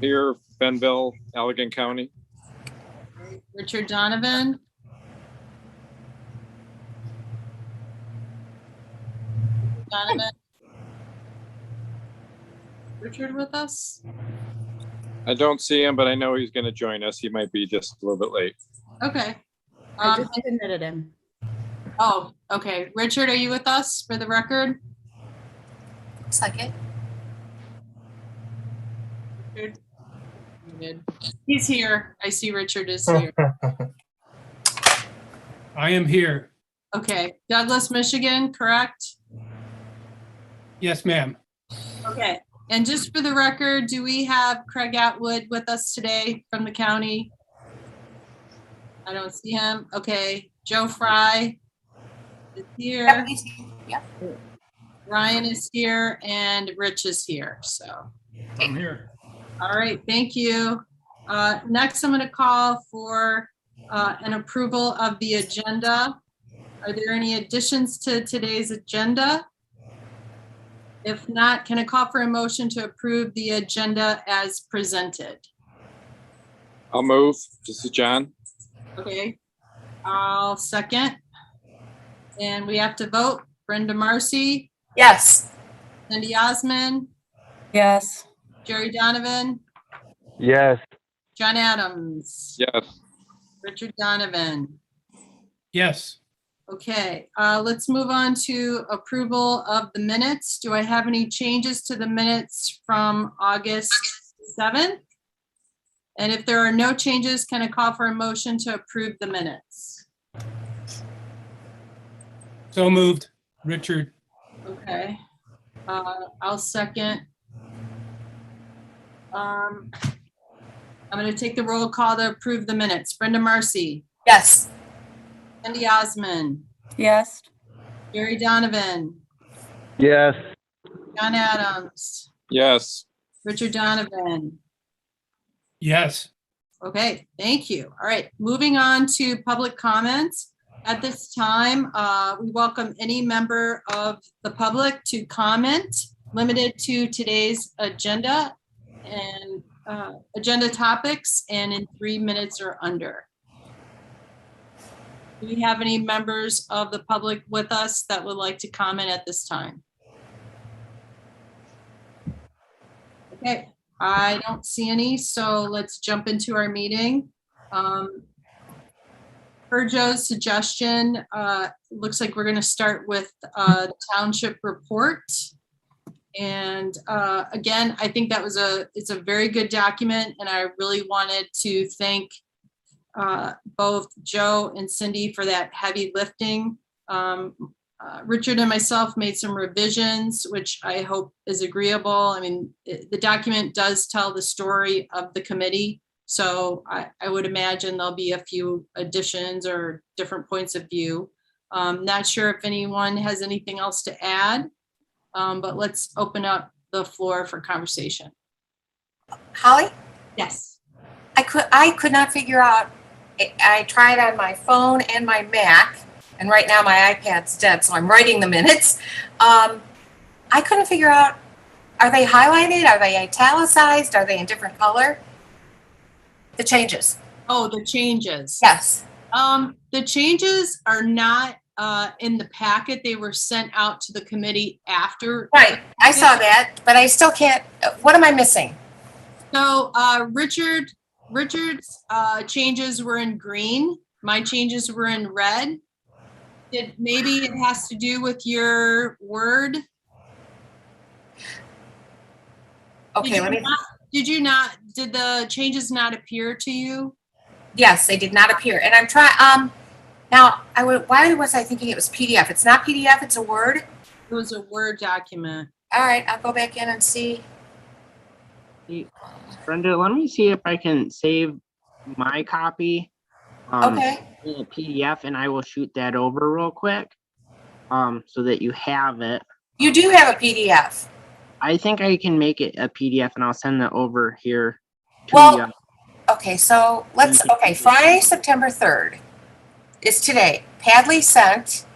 Here, Benville, Allegan County. Richard Donovan. Donovan. Richard with us? I don't see him, but I know he's going to join us. He might be just a little bit late. Okay. I just admitted him. Oh, okay. Richard, are you with us for the record? Looks like it. Richard? He's here. I see Richard is here. I am here. Okay. Douglas, Michigan, correct? Yes, ma'am. Okay. And just for the record, do we have Craig Atwood with us today from the county? I don't see him. Okay. Joe Fry is here. Yep, he's here. Yep. Ryan is here and Rich is here. So, I'm here. all right. Thank you. Next, I'm going to call for an approval of the agenda. Are there any additions to today's agenda? If not, can I call for a motion to approve the agenda as presented? I'll move. This is John. Okay, I'll second. And we have to vote. Brenda Marcy, Yes. Cindy Osmond, Yes. Jerry Donovan, Yes. John Adams, Yes. Richard Donovan. Yes. Okay, let's move on to approval of the minutes. Do I have any changes to the minutes from August 7th? And if there are no changes, can I call for a motion to approve the minutes? So moved. Richard. Okay, I'll second. I'm going to take the roll call to approve the minutes. Brenda Marcy, Yes. Cindy Osmond, Yes. Jerry Donovan, Yes. John Adams, Yes. Richard Donovan. Yes. Okay, thank you. All right, moving on to public comments. At this time, we welcome any member of the public to comment, limited to today's agenda and agenda topics and in 3 minutes or under. Do we have any members of the public with us that would like to comment at this time? Okay, I don't see any, so let's jump into our meeting. Per Joe's suggestion, looks like we're going to start with the township report. And again, I think that was it's a very good document, and I really wanted to thank both Joe and Cindy for that heavy lifting. Richard and myself made some revisions, which I hope is agreeable. I mean, the document does tell the story of the committee. So I would imagine there'll be a few additions or different points of view. Not sure if anyone has anything else to add, but let's open up the floor for conversation. Holly? Yes. I could not figure out, I tried on my phone and my Mac, and right now my iPad's dead, so I'm writing the minutes. I couldn't figure out, are they highlighted? Are they italicized? Are they in different color? The changes. Oh, the changes. Yes. The changes are not in the packet. They were sent out to the committee after. Right. I saw that, but I still can't, what am I missing? So Richard's changes were in green. My changes were in red. Maybe it has to do with your word. Okay, Did the changes not appear to you? Yes, they did not appear. And I'm trying, now, why was I thinking it was PDF? It's not PDF, it's a Word? It was a Word document. All right, I'll go back in and see. Brenda, let me see if I can save my copy Okay. in a PDF, and I will shoot that over real quick so that you have it. You do have a PDF. I think I can make it a PDF, and I'll send that over here to Well, you. okay, so Friday, September 3rd is today. Padley sent.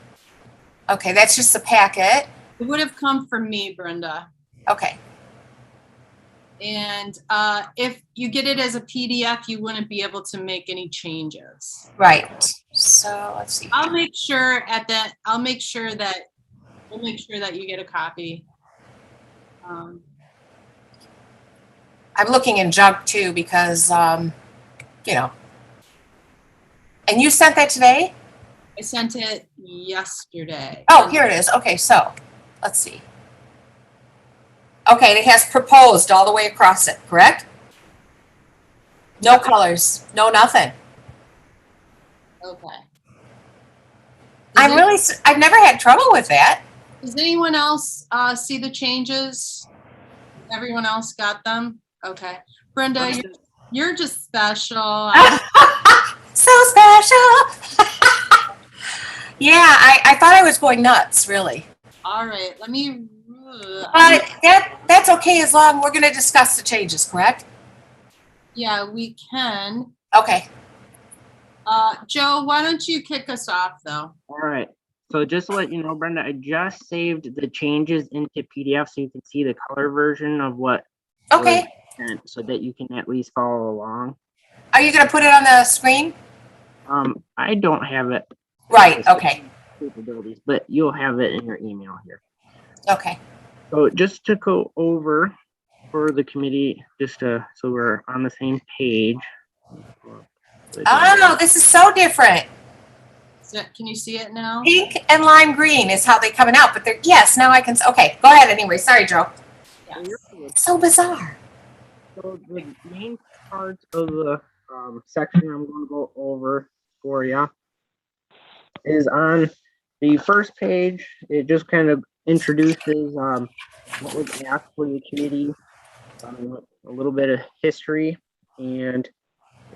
Okay, that's just the packet. It would have come from me, Brenda. Okay. And if you get it as a PDF, you wouldn't be able to make any changes. Right. So let's see. I'll make sure we'll make sure that you get a copy. I'm looking in junk too because, you know. And you sent that today? I sent it yesterday. Oh, here it is. Okay, so let's see. Okay, it has proposed all the way across it, correct? No colors, no nothing. Okay. I've never had trouble with that. Does anyone else see the changes? Everyone else got them? Okay. Brenda, you're just special. So special. Yeah, I thought I was going nuts, really. All right, let me. But that's okay as long we're going to discuss the changes, correct? Yeah, we can. Okay. Joe, why don't you kick us off, though? All right. So just to let you know, Brenda, I just saved the changes into PDF so you can see the color version of what. Okay. So that you can at least follow along. Are you going to put it on the screen? I don't have it. Right. Okay. Capabilities, but you'll have it in your email here. Okay. So just to go over for the committee, so we're on the same page. Oh, this is so different. Can you see it now? Pink and lime green is how they're coming out, but they're, yes, now I can, okay, go ahead anyway. Sorry, Joe. Yes. So bizarre. So the main parts of the section I'm going to go over for you is on the first page. It just kind of introduces what was asked for the committee, a little bit of history, and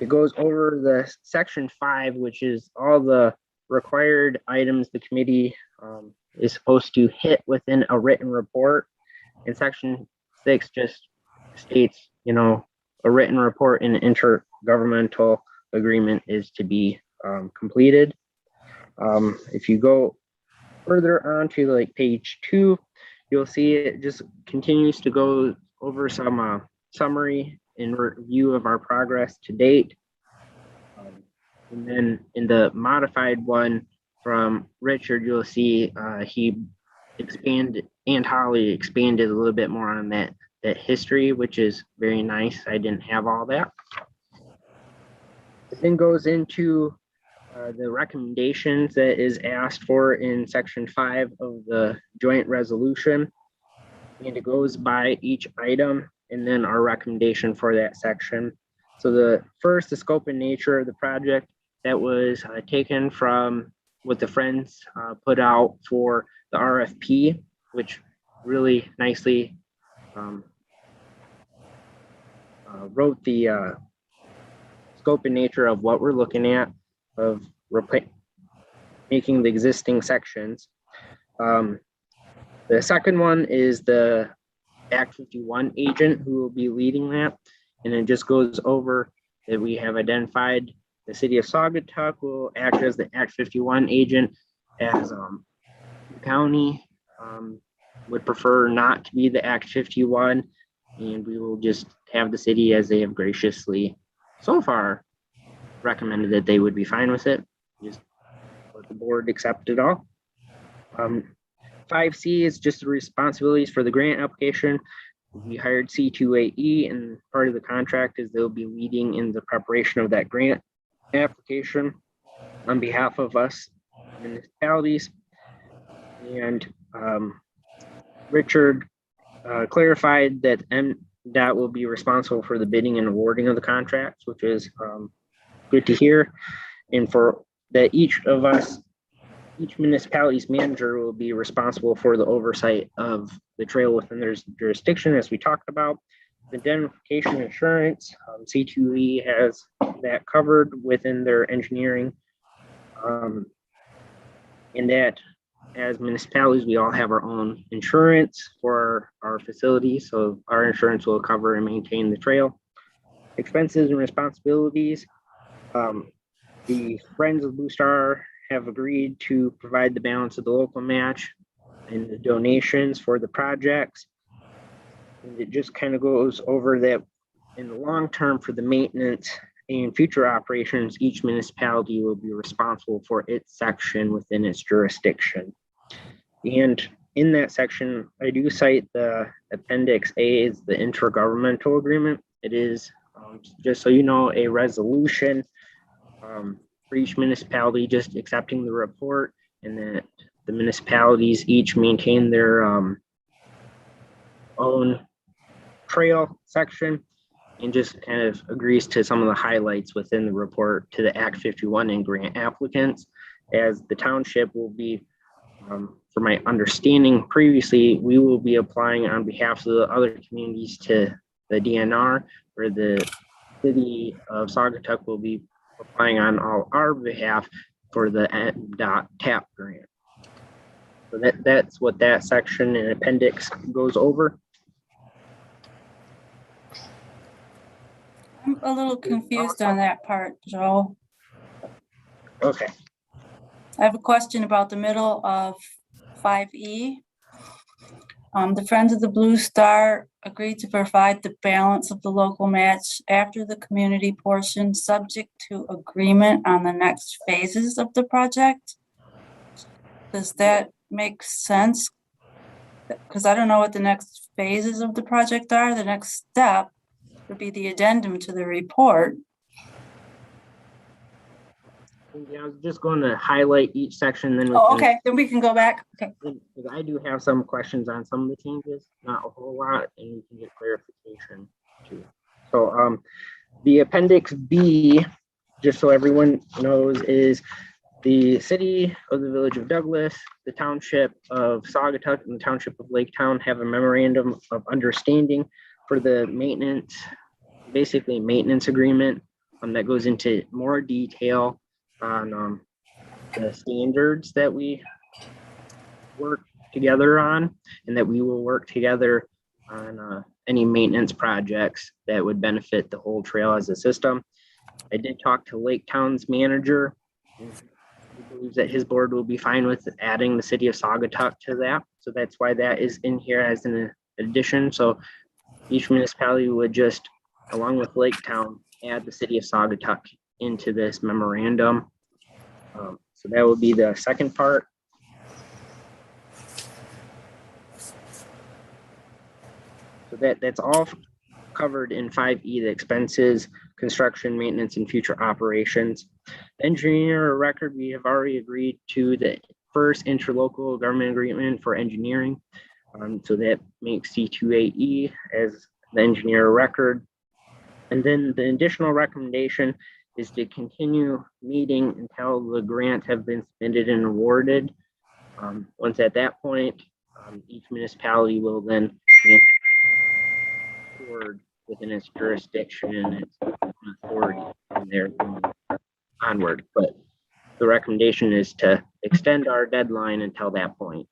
it goes over the section 5, which is all the required items the committee is supposed to hit within a written report. And section 6 just states, a written report in an intergovernmental agreement is to be completed. If you go further on to like page 2, you'll see it just continues to go over some summary and review of our progress to date. And then in the modified one from Richard, you'll see he expanded, and Holly expanded a little bit more on that history, which is very nice. I didn't have all that. It then goes into the recommendations that is asked for in section 5 of the joint resolution, and it goes by each item and then our recommendation for that section. So the first, the scope and nature of the project, that was taken from what the Friends put out for the RFP, which really nicely wrote the scope and nature of what we're looking at, of making the existing sections. The second one is the Act 51 agent who will be leading that. And it just goes over that we have identified the city of Saugatuck will act as the Act 51 agent, as the county would prefer not to be the Act 51. And we will just have the city, as they have graciously so far recommended, that they would be fine with it. Just let the board accept it all. 5C is just the responsibilities for the grant application. We hired C2AE, and part of the contract is they'll be leading in the preparation of that grant application on behalf of us municipalities. And Richard clarified that MDOT will be responsible for the bidding and awarding of the contracts, which is good to hear. And for that, each municipality's manager will be responsible for the oversight of the trail within their jurisdiction, as we talked about. The indemnification insurance, C2E has that covered within their engineering. And that, as municipalities, we all have our own insurance for our facilities, so our insurance will cover and maintain the trail. Expenses and responsibilities. The Friends of Blue Star have agreed to provide the balance of the local match and the donations for the projects. And it just kind of goes over that in the long term for the maintenance and future operations, each municipality will be responsible for its section within its jurisdiction. And in that section, I do cite the Appendix A is the intergovernmental agreement. It is, just so you know, a resolution for each municipality just accepting the report, and that the municipalities each maintain their own trail section, and just kind of agrees to some of the highlights within the report to the Act 51 and grant applicants, as the township will be, for my understanding previously, we will be applying on behalf of the other communities to the DNR, where the city of Saugatuck will be applying on our behalf for the TAP grant. So that's what that section and appendix goes over. I'm a little confused on that part, Joe. Okay. I have a question about the middle of 5E. The Friends of the Blue Star agreed to provide the balance of the local match after the community portion, subject to agreement on the next phases of the project. Does that make sense? Because I don't know what the next phases of the project are. The next step would be the addendum to the report. Yeah, I was just going to highlight each section, then we Oh, can, okay, then we can go back. Okay. because I do have some questions on some of the changes, not a whole lot, and we can get clarification too. So the Appendix B, just so everyone knows, is the city of the village of Douglas, the township of Saugatuck, and the township of Laketown have a memorandum of understanding for the maintenance, basically maintenance agreement, that goes into more detail on the standards that we work together on, and that we will work together on any maintenance projects that would benefit the whole trail as a system. I did talk to Laketown's manager. He believes that his board will be fine with adding the city of Saugatuck to that. So that's why that is in here as an addition. So each municipality would just, along with Laketown, add the city of Saugatuck into this memorandum. So that would be the second part. So that's all covered in 5E, the expenses, construction, maintenance, and future operations. Engineer record, we have already agreed to the first interlocal government agreement for engineering. So that makes C28E as the engineer record. And then the additional recommendation is to continue meeting until the grants have been submitted and awarded. Once at that point, each municipality will then forward within its jurisdiction and its authority from there onward. But the recommendation is to extend our deadline until that point.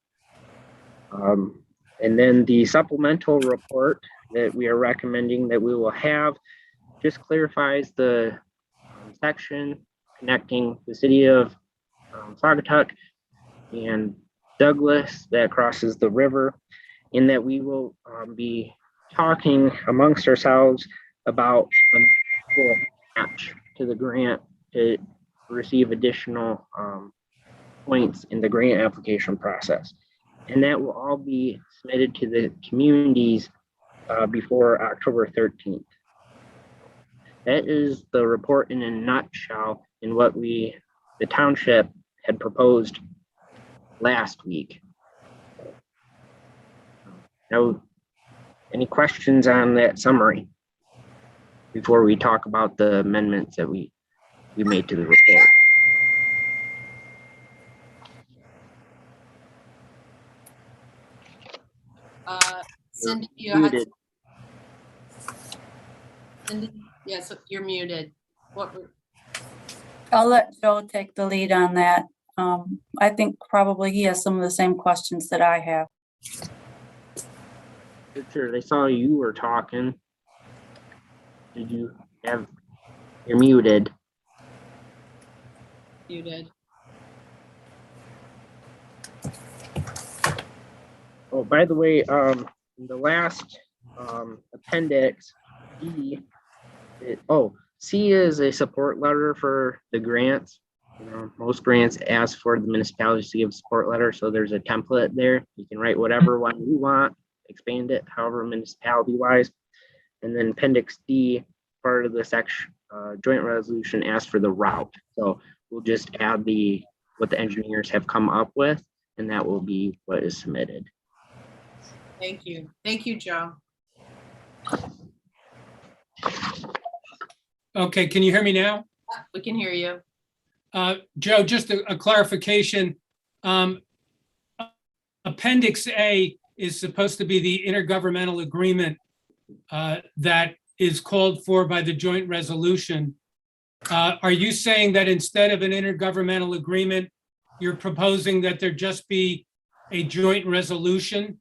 And then the supplemental report that we are recommending that we will have just clarifies the section connecting the city of Saugatuck and Douglas that crosses the river, in that we will be talking amongst ourselves about a match to the grant to receive additional points in the grant application process. And that will all be submitted to the communities before October 13th. That is the report in a nutshell in what the township had proposed last week. Now, any questions on that summary before we talk about the amendments that we made to the report? Cindy, Muted. Cindy, yes, you're muted. I'll let Joe take the lead on that. I think probably he has some of the same questions that I have. Richard, I saw you were talking. Did you have, you're muted. Muted. Oh, by the way, the last appendix D. C is a support letter for the grants. Most grants ask for the municipalities to give a support letter, so there's a template there. You can write whatever one you want, expand it however municipality wise. And then appendix D, part of the section joint resolution, asks for the route. So we'll just add what the engineers have come up with, and that will be what is submitted. Thank you. Thank you, Joe. Okay, can you hear me now? We can hear you. Joe, just a clarification. Appendix A is supposed to be the intergovernmental agreement that is called for by the joint resolution. Are you saying that instead of an intergovernmental agreement, you're proposing that there just be a joint resolution?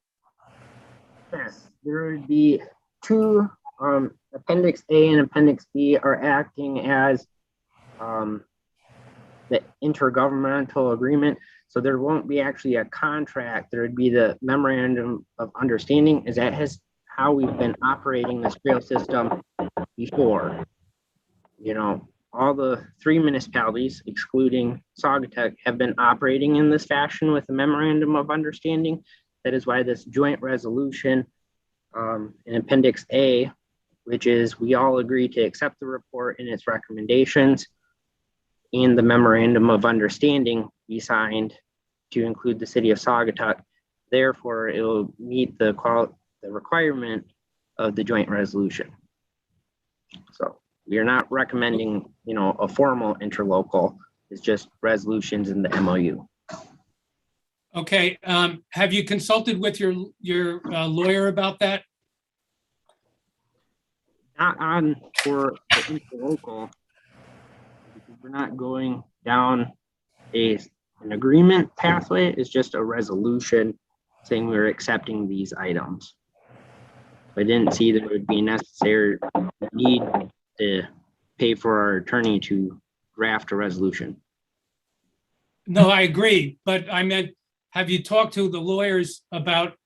Yes, there would be two, appendix A and appendix B are acting as the intergovernmental agreement. So there won't be actually a contract. There would be the memorandum of understanding, as that is how we've been operating this trail system before. All the three municipalities, excluding Saugatuck, have been operating in this fashion with a memorandum of understanding. That is why this joint resolution in appendix A, which is we all agree to accept the report and its recommendations, and the memorandum of understanding be signed to include the city of Saugatuck. Therefore, it will meet the requirement of the joint resolution. So we are not recommending, a formal interlocal. It's just resolutions in the MOU. Okay, have you consulted with your lawyer about that? Not on for the interlocal. We're not going down an agreement pathway. It's just a resolution saying we're accepting these items. I didn't see that it would be necessary need to pay for our attorney to draft a resolution. No, I agree, but I meant, have you talked to the lawyers about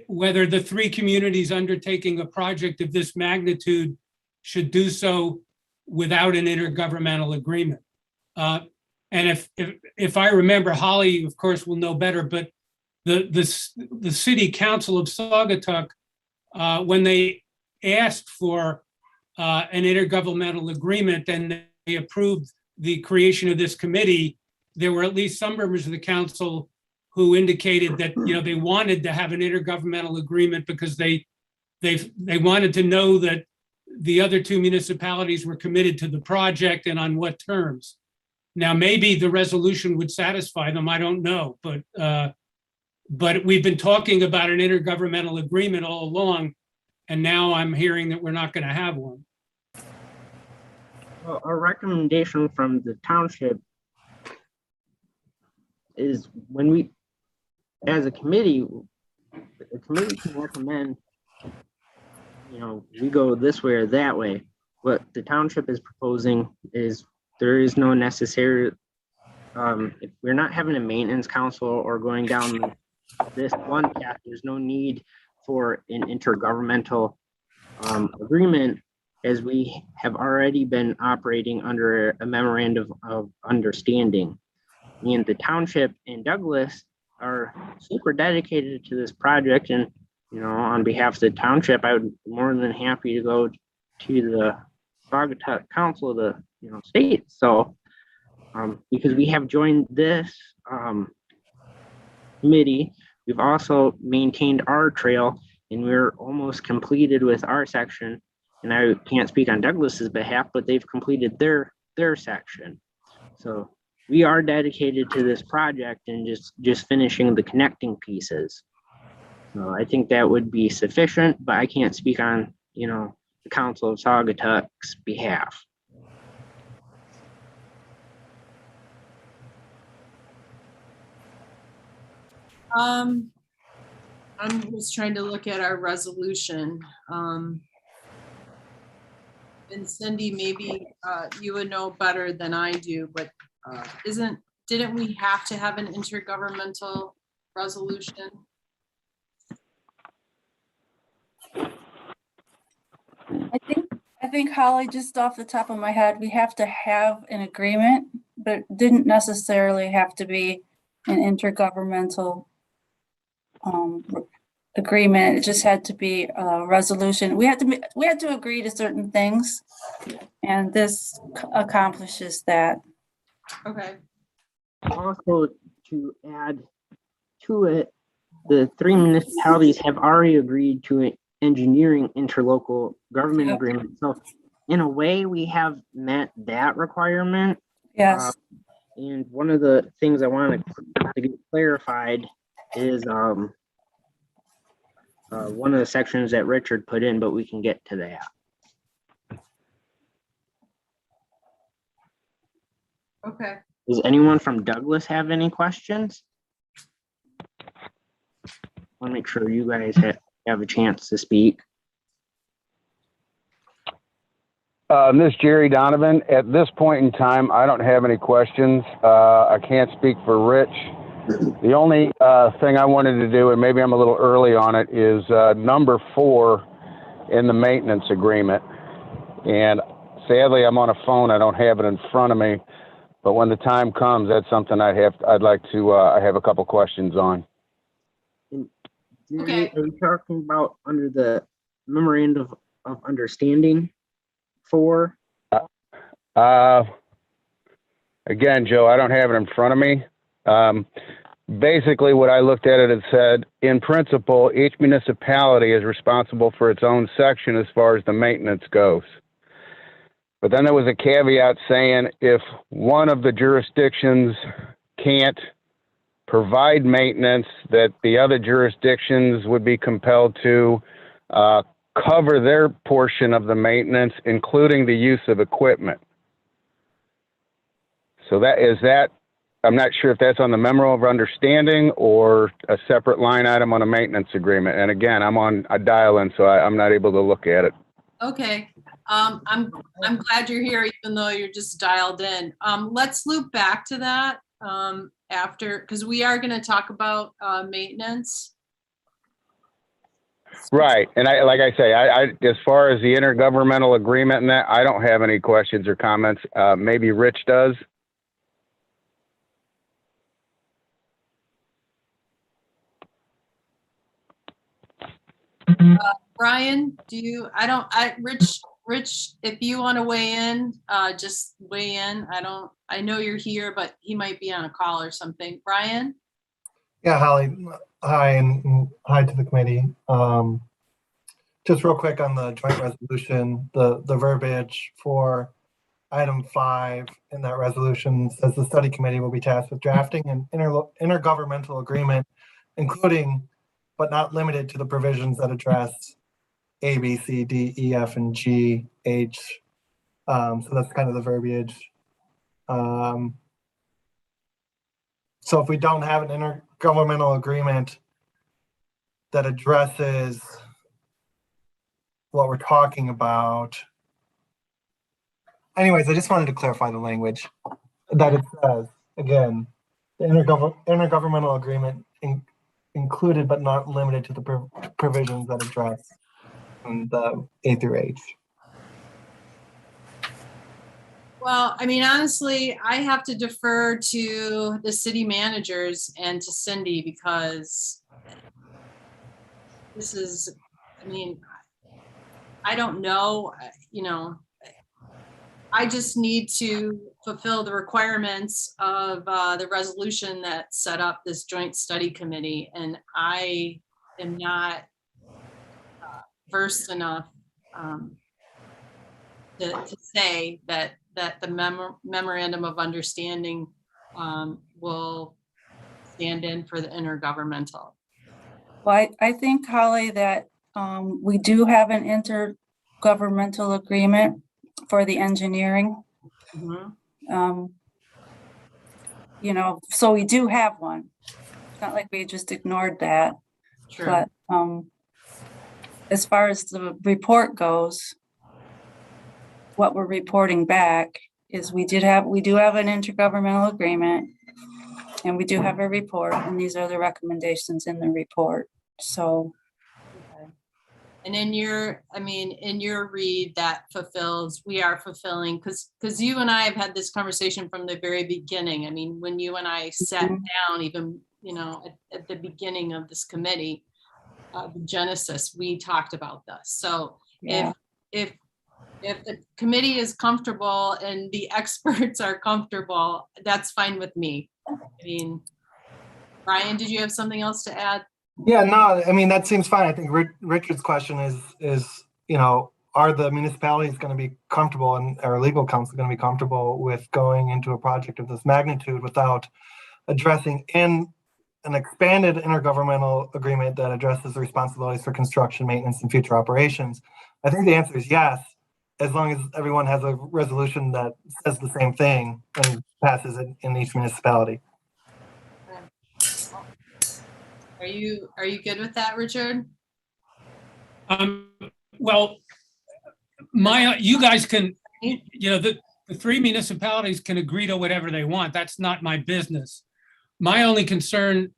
whether the three communities undertaking a project of this magnitude should do so without an intergovernmental agreement? And if I remember, Holly, of course, will know better, but the city council of Saugatuck, when they asked for an intergovernmental agreement and they approved the creation of this committee, there were at least some members of the council who indicated that they wanted to have an intergovernmental agreement because they wanted to know that the other two municipalities were committed to the project and on what terms. Now, maybe the resolution would satisfy them. I don't know, but we've been talking about an intergovernmental agreement all along, and now I'm hearing that we're not going to have one. Well, our recommendation from the township is when we, as a committee, the committee can recommend, we go this way or that way. What the township is proposing is there is no necessary, if we're not having a maintenance council or going down this one path, there's no need for an intergovernmental agreement, as we have already been operating under a memorandum of understanding. And the township and Douglas are super dedicated to this project. And, on behalf of the township, I would be more than happy to go to the Saugatuck Council of the state. So, because we have joined this committee, we've also maintained our trail, and we're almost completed with our section. And I can't speak on Douglas's behalf, but they've completed their section. So we are dedicated to this project and just finishing the connecting pieces. So I think that would be sufficient, but I can't speak on, the Council of Saugatuck's behalf. I'm just trying to look at our resolution. And Cindy, maybe you would know better than I do, but didn't we have to have an intergovernmental resolution? I think Holly, just off the top of my head, we have to have an agreement, but it didn't necessarily have to be an intergovernmental agreement. It just had to be a resolution. We had to agree to certain things, and this accomplishes that. Okay, Also, to add to it, the 3 municipalities have already agreed to an engineering interlocal government Yep. agreement. So in a way, we have met that requirement. Yes. And one of the things I wanted to get clarified is one of the sections that Richard put in, but we can get to that. okay. Does anyone from Douglas have any questions? I want to make sure you guys have a chance to speak. This is Jerry Donovan. At this point in time, I don't have any questions. I can't speak for Rich. The only thing I wanted to do, and maybe I'm a little early on it, is number 4 in the maintenance agreement. And sadly, I'm on a phone. I don't have it in front of me. But when the time comes, that's something I have a couple questions on. Okay. Are you talking about under the memorandum of understanding 4? Again, Joe, I don't have it in front of me. Basically, what I looked at it said, in principle, each municipality is responsible for its own section as far as the maintenance goes. But then there was a caveat saying if one of the jurisdictions can't provide maintenance, that the other jurisdictions would be compelled to cover their portion of the maintenance, including the use of equipment. So I'm not sure if that's on the memo of understanding or a separate line item on a maintenance agreement. And again, I'm on a dial-in, so I'm not able to look at it. Okay, I'm glad you're here, even though you're just dialed in. Let's loop back to that after, because we are going to talk about maintenance. Right, and like I say, I as far as the intergovernmental agreement and that, I don't have any questions or comments. Maybe Rich does. Brian, Rich, if you want to weigh in, just weigh in. I know you're here, but he might be on a call or something. Brian? Yeah, Holly, hi, and hi to the committee. Just real quick on the joint resolution, the verbiage for item 5 in that resolution says the study committee will be tasked with drafting an intergovernmental agreement, including but not limited to the provisions that address A, B, C, D, E, F, and G, H. So that's kind of the verbiage. So if we don't have an intergovernmental agreement that addresses what we're talking about. Anyways, I just wanted to clarify the language that it says, again, the intergovernmental agreement included but not limited to the provisions that address the A through H. Well, I mean, honestly, I have to defer to the city managers and to Cindy because this is, I mean, I don't know, I just need to fulfill the requirements of the resolution that set up this joint study committee. And I am not versed enough to say that the memorandum of understanding will stand in for the intergovernmental. Well, I think, Holly, that we do have an intergovernmental agreement for the engineering. Mm-hmm. So we do have one. It's not like we just ignored that. True. But as far as the report goes, what we're reporting back is we do have an intergovernmental agreement, and we do have a report, and these are the recommendations in the report. So, Okay. And in your, I mean, in your read that fulfills, we are fulfilling, because you and I have had this conversation from the very beginning. I mean, when you and I sat down, even, you know, at the beginning of this committee, the genesis, we talked about this. So Yeah. if the committee is comfortable and the experts are comfortable, that's fine with me. I mean, Ryan, did you have something else to add? Yeah, no, I mean, that seems fine. I think Richard's question is, you know, are the municipalities going to be comfortable and our legal counsel going to be comfortable with going into a project of this magnitude without addressing in an expanded intergovernmental agreement that addresses the responsibilities for construction, maintenance, and future operations? I think the answer is yes, as long as everyone has a resolution that says the same thing and passes it in each municipality. Are you good with that, Richard? Well, you guys can, you know, the three municipalities can agree to whatever they want. That's not my business. My only concern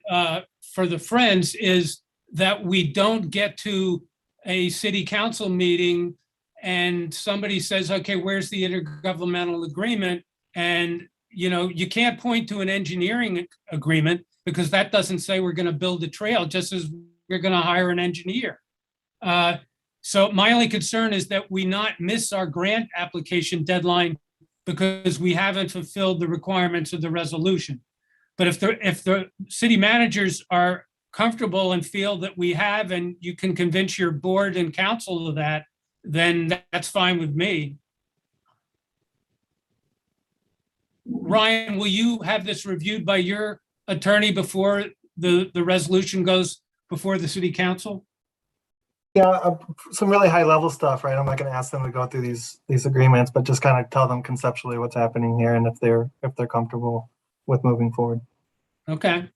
for the Friends is that we don't get to a city council meeting and somebody says, okay, where's the intergovernmental agreement? And, you know, you can't point to an engineering agreement because that doesn't say we're going to build a trail, just as we're going to hire an engineer. So my only concern is that we not miss our grant application deadline because we haven't fulfilled the requirements of the resolution. But if the city managers are comfortable and feel that we have, and you can convince your board and council of that, then that's fine with me. Ryan, will you have this reviewed by your attorney before the resolution goes before the city council? Yeah, some really high level stuff, right? I'm not going to ask them to go through these agreements, but just kind of tell them conceptually what's happening here and if they're comfortable with moving forward. Okay.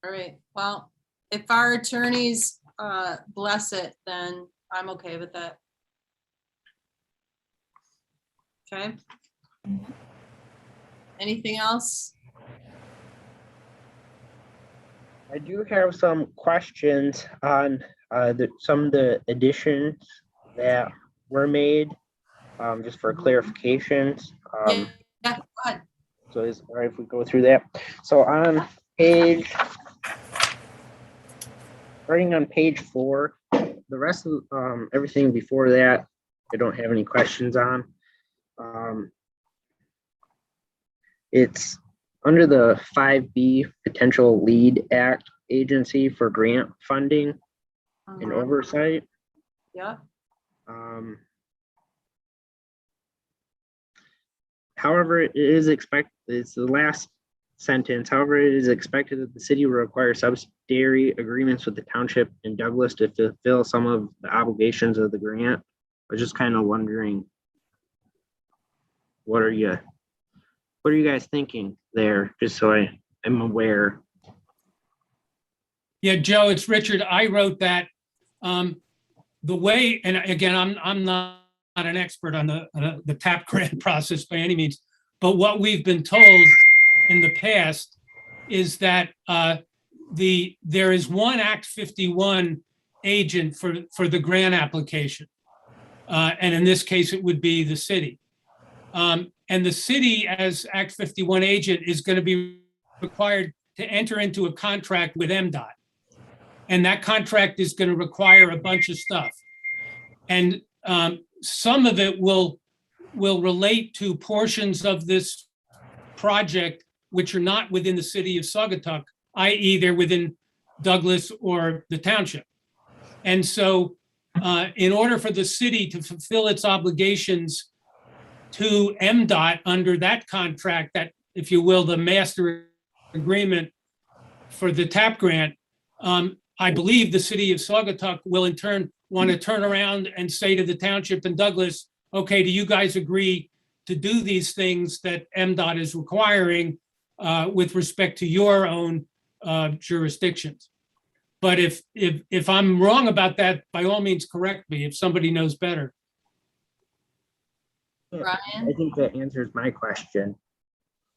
All right. Well, if our attorneys bless it, then I'm okay with that. Okay. Anything else? I do have some questions on some of the additions that were made, just for clarifications. Yeah, go ahead. So is it all right if we go through that? So on page, starting on page 4, the rest of everything before that, I don't have any questions on. It's under the 5B potential lead act agency for grant funding and oversight. Yeah. However, it is expected, it's the last sentence, however, it is expected that the city will require subsidiary agreements with the township and Douglas to fulfill some of the obligations of the grant. I was just kind of wondering, what are you guys thinking there? Just so I am aware. Yeah, Joe, it's Richard. I wrote that the way, and again, I'm not an expert on the TAP grant process by any means, but what we've been told in the past is that there is one Act 51 agent for the grant application. And in this case, it would be the city. And the city as Act 51 agent is going to be required to enter into a contract with MDOT. And that contract is going to require a bunch of stuff. And some of it will relate to portions of this project which are not within the city of Saugatuck, i.e. they're within Douglas or the township. And so in order for the city to fulfill its obligations to MDOT under that contract, that, if you will, the master agreement for the TAP grant, I believe the city of Saugatuck will in turn want to turn around and say to the township and Douglas, okay, do you guys agree to do these things that MDOT is requiring with respect to your own jurisdictions? But if I'm wrong about that, by all means, correct me if somebody knows better. Ryan? I think that answers my question.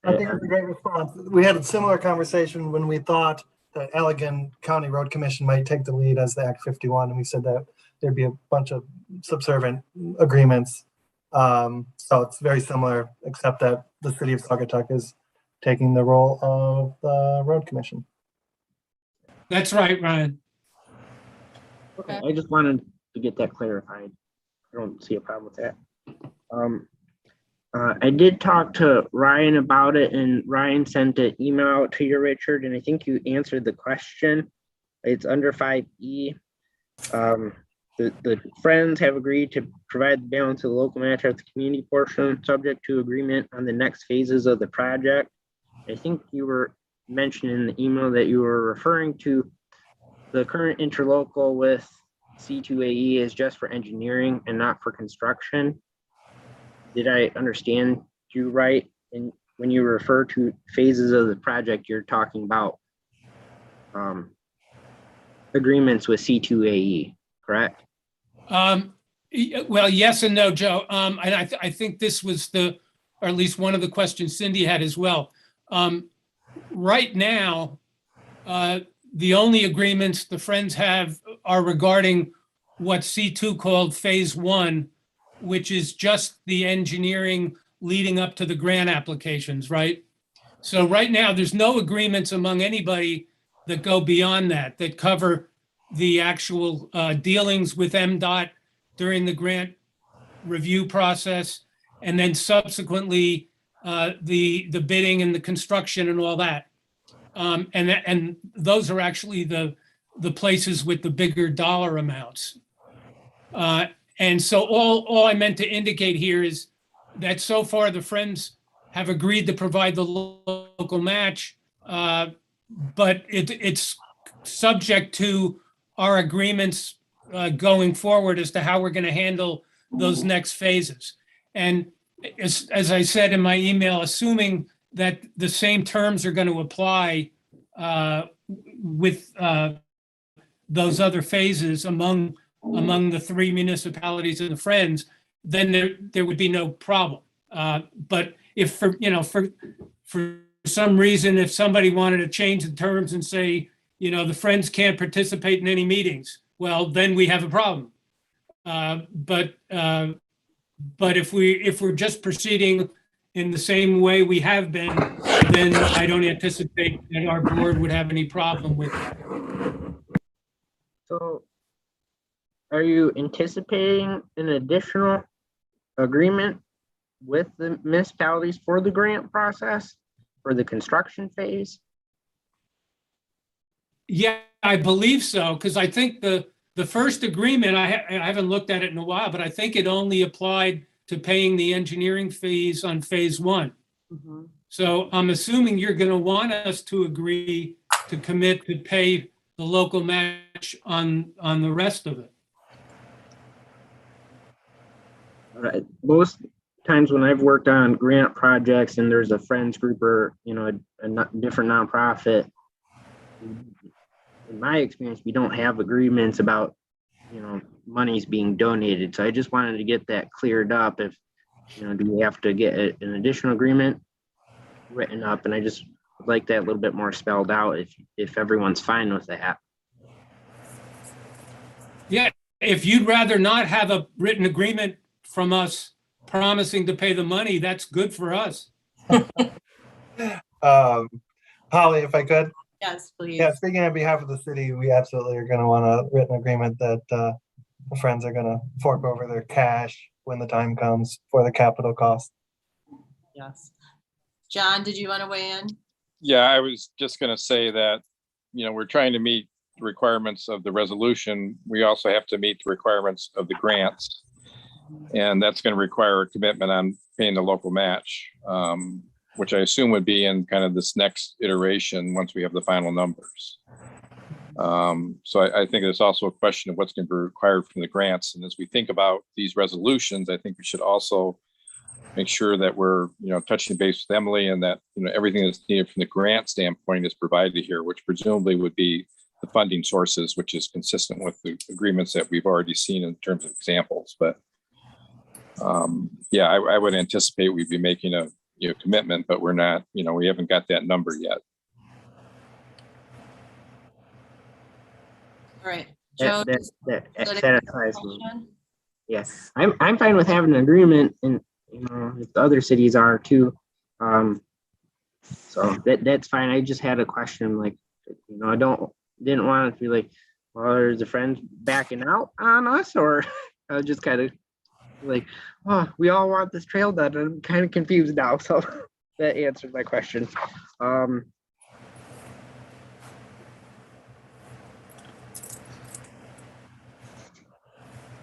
I think it's a great response. We had a similar conversation when we thought the Allegan County Road Commission might take the lead as the Act 51, and we said that there'd be a bunch of subservient agreements. So it's very similar, except that the city of Saugatuck is taking the role of the road commission. That's right, Ryan. Okay, I just wanted to get that clarified. I don't see a problem with that. I did talk to Ryan about it, and Ryan sent an email out to you, Richard, and I think you answered the question. It's under 5E. The Friends have agreed to provide the balance of the local match at the community portion, subject to agreement on the next phases of the project. I think you were mentioning in the email that you were referring to the current interlocal with C2AE is just for engineering and not for construction. Did I understand you right? And when you refer to phases of the project, you're talking about agreements with C2AE, correct? Well, yes and no, Joe. And I think this was or at least one of the questions Cindy had as well. Right now, the only agreements the Friends have are regarding what C2 called phase 1, which is just the engineering leading up to the grant applications, right? So right now, there's no agreements among anybody that go beyond that cover the actual dealings with MDOT during the grant review process, and then subsequently the bidding and the construction and all that. And those are actually the places with the bigger dollar amounts. And so all I meant to indicate here is that so far the Friends have agreed to provide the local match, but it's subject to our agreements going forward as to how we're going to handle those next phases. And as I said in my email, assuming that the same terms are going to apply with those other phases among the 3 municipalities and the Friends, then there would be no problem. But if for some reason, if somebody wanted to change the terms and say, the Friends can't participate in any meetings, well, then we have a problem. But if we're just proceeding in the same way we have been, then I don't anticipate that our board would have any problem with it. So are you anticipating an additional agreement with the municipalities for the grant process, for the construction phase? Yeah, I believe so, because I think the first agreement, I haven't looked at it in a while, but I think it only applied to paying the engineering fees on phase 1. Mm-hmm. So I'm assuming you're going to want us to agree to commit to pay the local match on the rest of it. Right. Most times when I've worked on grant projects and there's a Friends group or a different nonprofit, in my experience, we don't have agreements about monies being donated. So I just wanted to get that cleared up. If do we have to get an additional agreement written up? And I just would like that a little bit more spelled out if everyone's fine with that. Yeah, if you'd rather not have a written agreement from us promising to pay the money, that's good for us. Holly, if I could. Yes, please. Yeah, speaking on behalf of the city, we absolutely are going to want a written agreement that the Friends are going to fork over their cash when the time comes for the capital cost. Yes. John, did you want to weigh in? Yeah, I was just going to say that, we're trying to meet the requirements of the resolution. We also have to meet the requirements of the grants. And that's going to require a commitment on paying the local match, which I assume would be in kind of this next iteration once we have the final numbers. So I think there's also a question of what's going to be required from the grants. And as we think about these resolutions, I think we should also make sure that we're, touching base with Emily and that, everything that's needed from the grant standpoint is provided here, which presumably would be the funding sources, which is consistent with the agreements that we've already seen in terms of examples. But yeah, I would anticipate we'd be making a commitment, but we're not, we haven't got that number yet. All right. Joe, That does that that answer satisfies your me. question? Yes, I'm fine with having an agreement, and if the other cities are too. So that's fine. I just had a question, like, I didn't want it to be like, well, there's a friend backing out on us, or I was just kind of like, oh, we all want this trail done. I'm kind of confused now. So that answered my question. I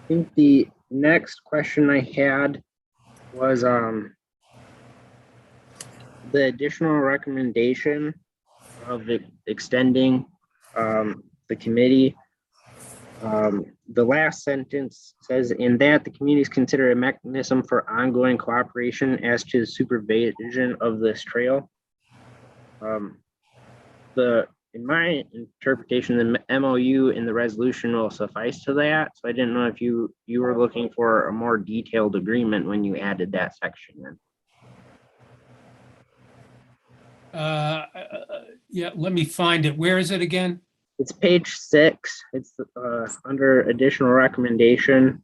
think the next question I had was the additional recommendation of extending the committee. The last sentence says, in that the communities consider a mechanism for ongoing cooperation as to the supervision of this trail. In my interpretation, the MOU in the resolution will suffice to that. So I didn't know if you were looking for a more detailed agreement when you added that section in. Yeah, let me find it. Where is it again? It's page 6. It's under additional recommendation.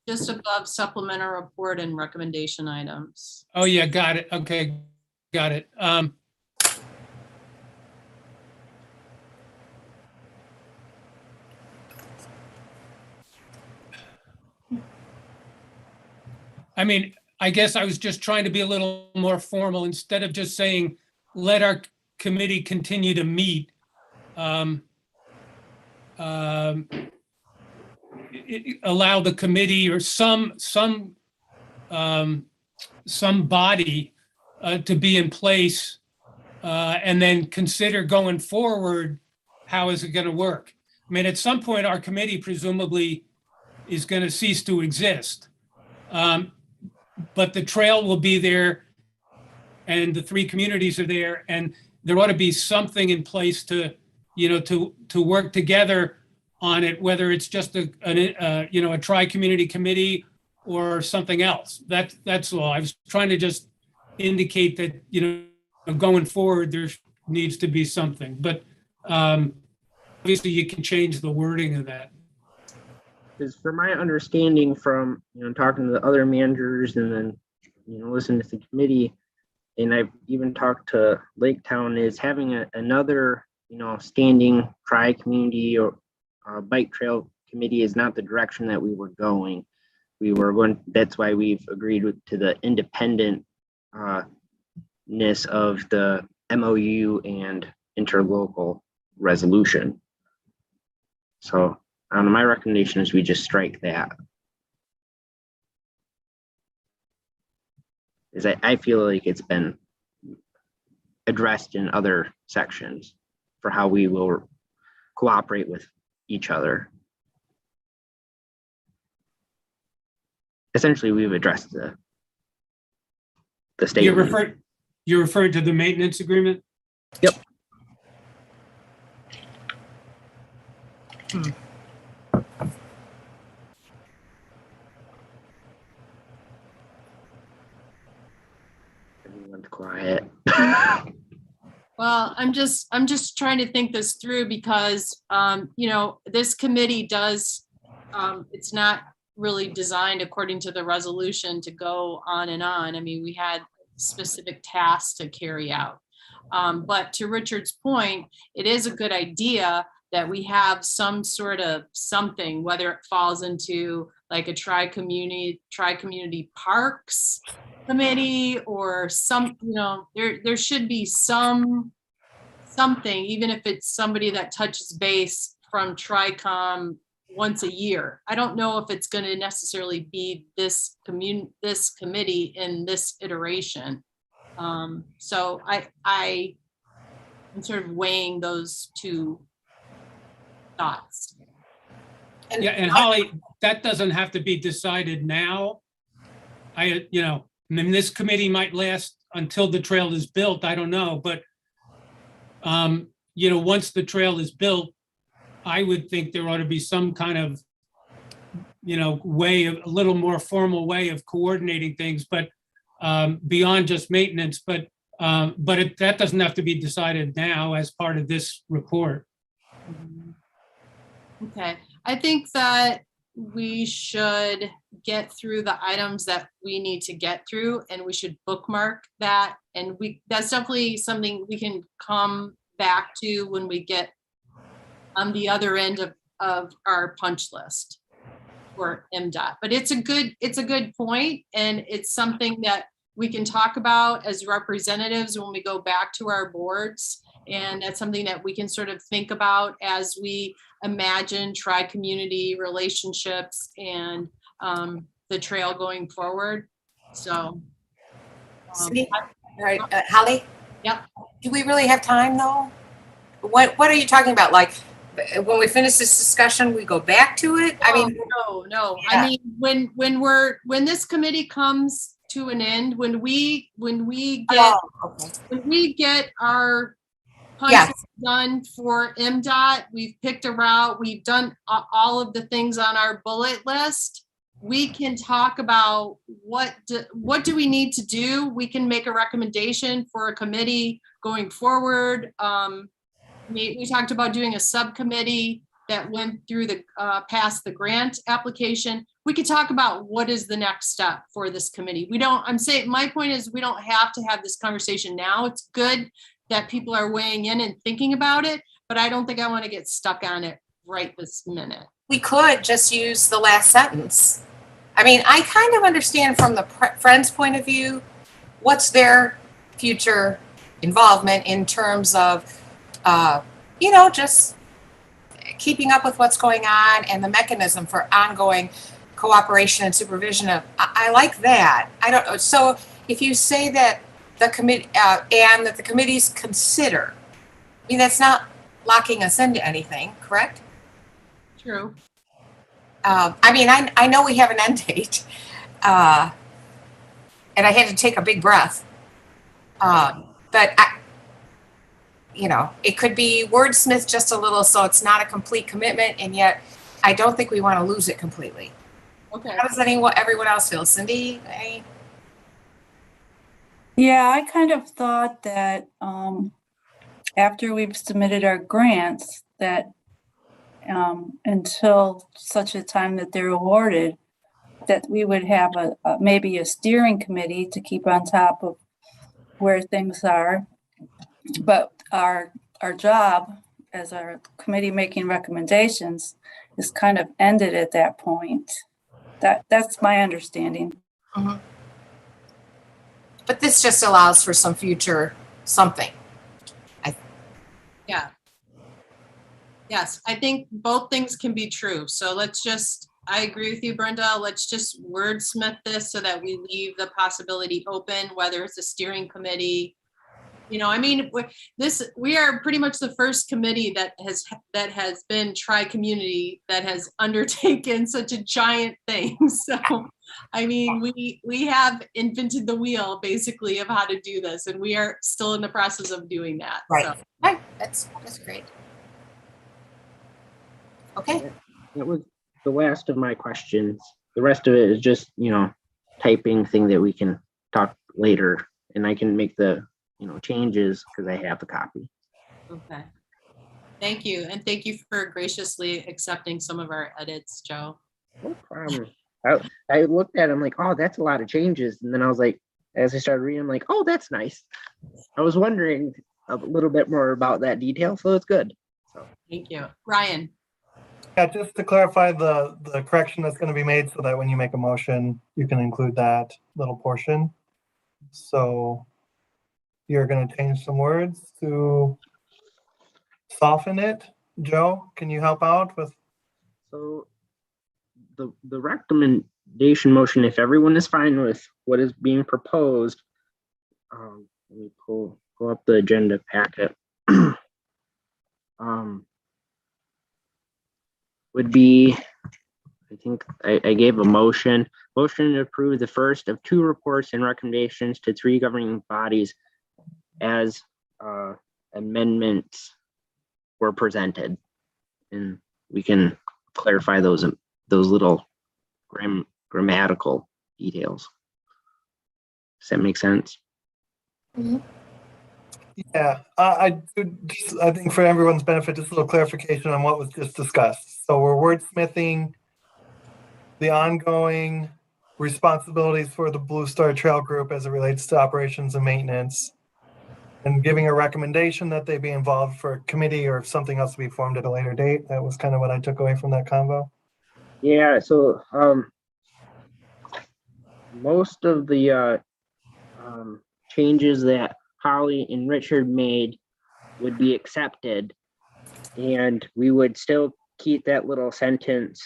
Just above supplemental report and recommendation items. Oh, yeah, got it. Okay, got it. I mean, I guess I was just trying to be a little more formal instead of just saying, let our committee continue to meet. Allow the committee or some body to be in place, and then consider going forward, how is it going to work? I mean, at some point, our committee presumably is going to cease to exist. But the trail will be there and the 3 communities are there, and there ought to be something in place to work together on it, whether it's just a tri-community committee or something else. That's all. I was trying to just indicate that, going forward, there needs to be something, but obviously you can change the wording of that. Because from my understanding from talking to the other managers and then listening to the committee, and I've even talked to Lake Town, is having another standing tri-community or bike trail committee is not the direction that we were going. That's why we've agreed to the independentness of the MOU and interlocal resolution. So my recommendation is we just strike that. I feel like it's been addressed in other sections for how we will cooperate with each other. Essentially, we've addressed the state. You're referring to the maintenance agreement? Yep. Everyone's quiet. Well, I'm just trying to think this through because, this committee does, it's not really designed according to the resolution to go on and on. I mean, we had specific tasks to carry out. But to Richard's point, it is a good idea that we have some sort of something, whether it falls into like a tri-community parks committee or some, there should be something, even if it's somebody that touches base from TRICOM once a year. I don't know if it's going to necessarily be this committee in this iteration. So I'm sort of weighing those two thoughts. Yeah, and Holly, that doesn't have to be decided now. I mean, this committee might last until the trail is built. I don't know, but once the trail is built, I would think there ought to be some kind of, way of a little more formal way of coordinating things, but beyond just maintenance. But that doesn't have to be decided now as part of this report. Okay, I think that we should get through the items that we need to get through, and we should bookmark that. And that's definitely something we can come back to when we get on the other end of our punch list for MDOT. But it's a good point, and it's something that we can talk about as representatives when we go back to our boards. And that's something that we can sort of think about as we imagine tri-community relationships and the trail going forward. So. Cindy? All right, Holly? Yep. Do we really have time though? What are you talking about? Like when we finish this discussion, we go back to it? I mean, no. Yeah. I mean, when this committee comes to an end, when we get okay. when we get our punch Yes. list done for MDOT, we've picked a route, we've done all of the things on our bullet list, we can talk about what do we need to do. We can make a recommendation for a committee going forward. We talked about doing a subcommittee that went through past the grant application. We could talk about what is the next step for this committee. My point is we don't have to have this conversation now. It's good that people are weighing in and thinking about it, but I don't think I want to get stuck on it right this minute. We could just use the last sentence. I mean, I kind of understand from the Friends' point of view, what's their future involvement in terms of, just keeping up with what's going on and the mechanism for ongoing cooperation and supervision of, I like that. I don't know. So if you say that the committee, and that the committees consider, I mean, that's not locking us into anything, correct? True. I mean, I know we have an end date, and I had to take a big breath. But it could be wordsmith just a little, so it's not a complete commitment, and yet I don't think we want to lose it completely. Okay. How does everyone else feel? Cindy? Yeah, I kind of thought that after we've submitted our grants, that until such a time that they're awarded, that we would have maybe a steering committee to keep on top of where things are. But our job as our committee making recommendations is kind of ended at that point. That's my understanding. Mm-hmm. But this just allows for some future something. Yeah. Yes, I think both things can be true. So I agree with you, Brenda. Let's just wordsmith this so that we leave the possibility open, whether it's a steering committee. We are pretty much the first committee that has been tri-community that has undertaken such a giant thing. So, I mean, we have invented the wheel basically of how to do this, and we are still in the process of doing that. Right. So. Right. That's great. Okay. That was the last of my questions. The rest of it is just, typing thing that we can talk later, and I can make the, changes because I have the copy. Okay. Thank you. And thank you for graciously accepting some of our edits, Joe. No problem. I looked at it, I'm like, oh, that's a lot of changes. And then I was like, as I started reading, I'm like, oh, that's nice. I was wondering a little bit more about that detail, so it's good. So Thank you. Ryan. Yeah, just to clarify the correction that's going to be made so that when you make a motion, you can include that little portion. So you're going to change some words to soften it. Joe, can you help out with? So the recommendation motion, if everyone is fine with what is being proposed, let me pull up the agenda packet. Would be, I think I gave a motion to approve the first of two reports and recommendations to three governing bodies as amendments were presented, and we can clarify those little grammatical details. Does that make sense? Mm-hmm. Yeah, I think for everyone's benefit, just a little clarification on what was just discussed. So we're wordsmithing the ongoing responsibilities for the Blue Star Trail Group as it relates to operations and maintenance, and giving a recommendation that they be involved for a committee or something else to be formed at a later date. That was kind of what I took away from that convo. Yeah, so most of the changes that Holly and Richard made would be accepted, and we would still keep that little sentence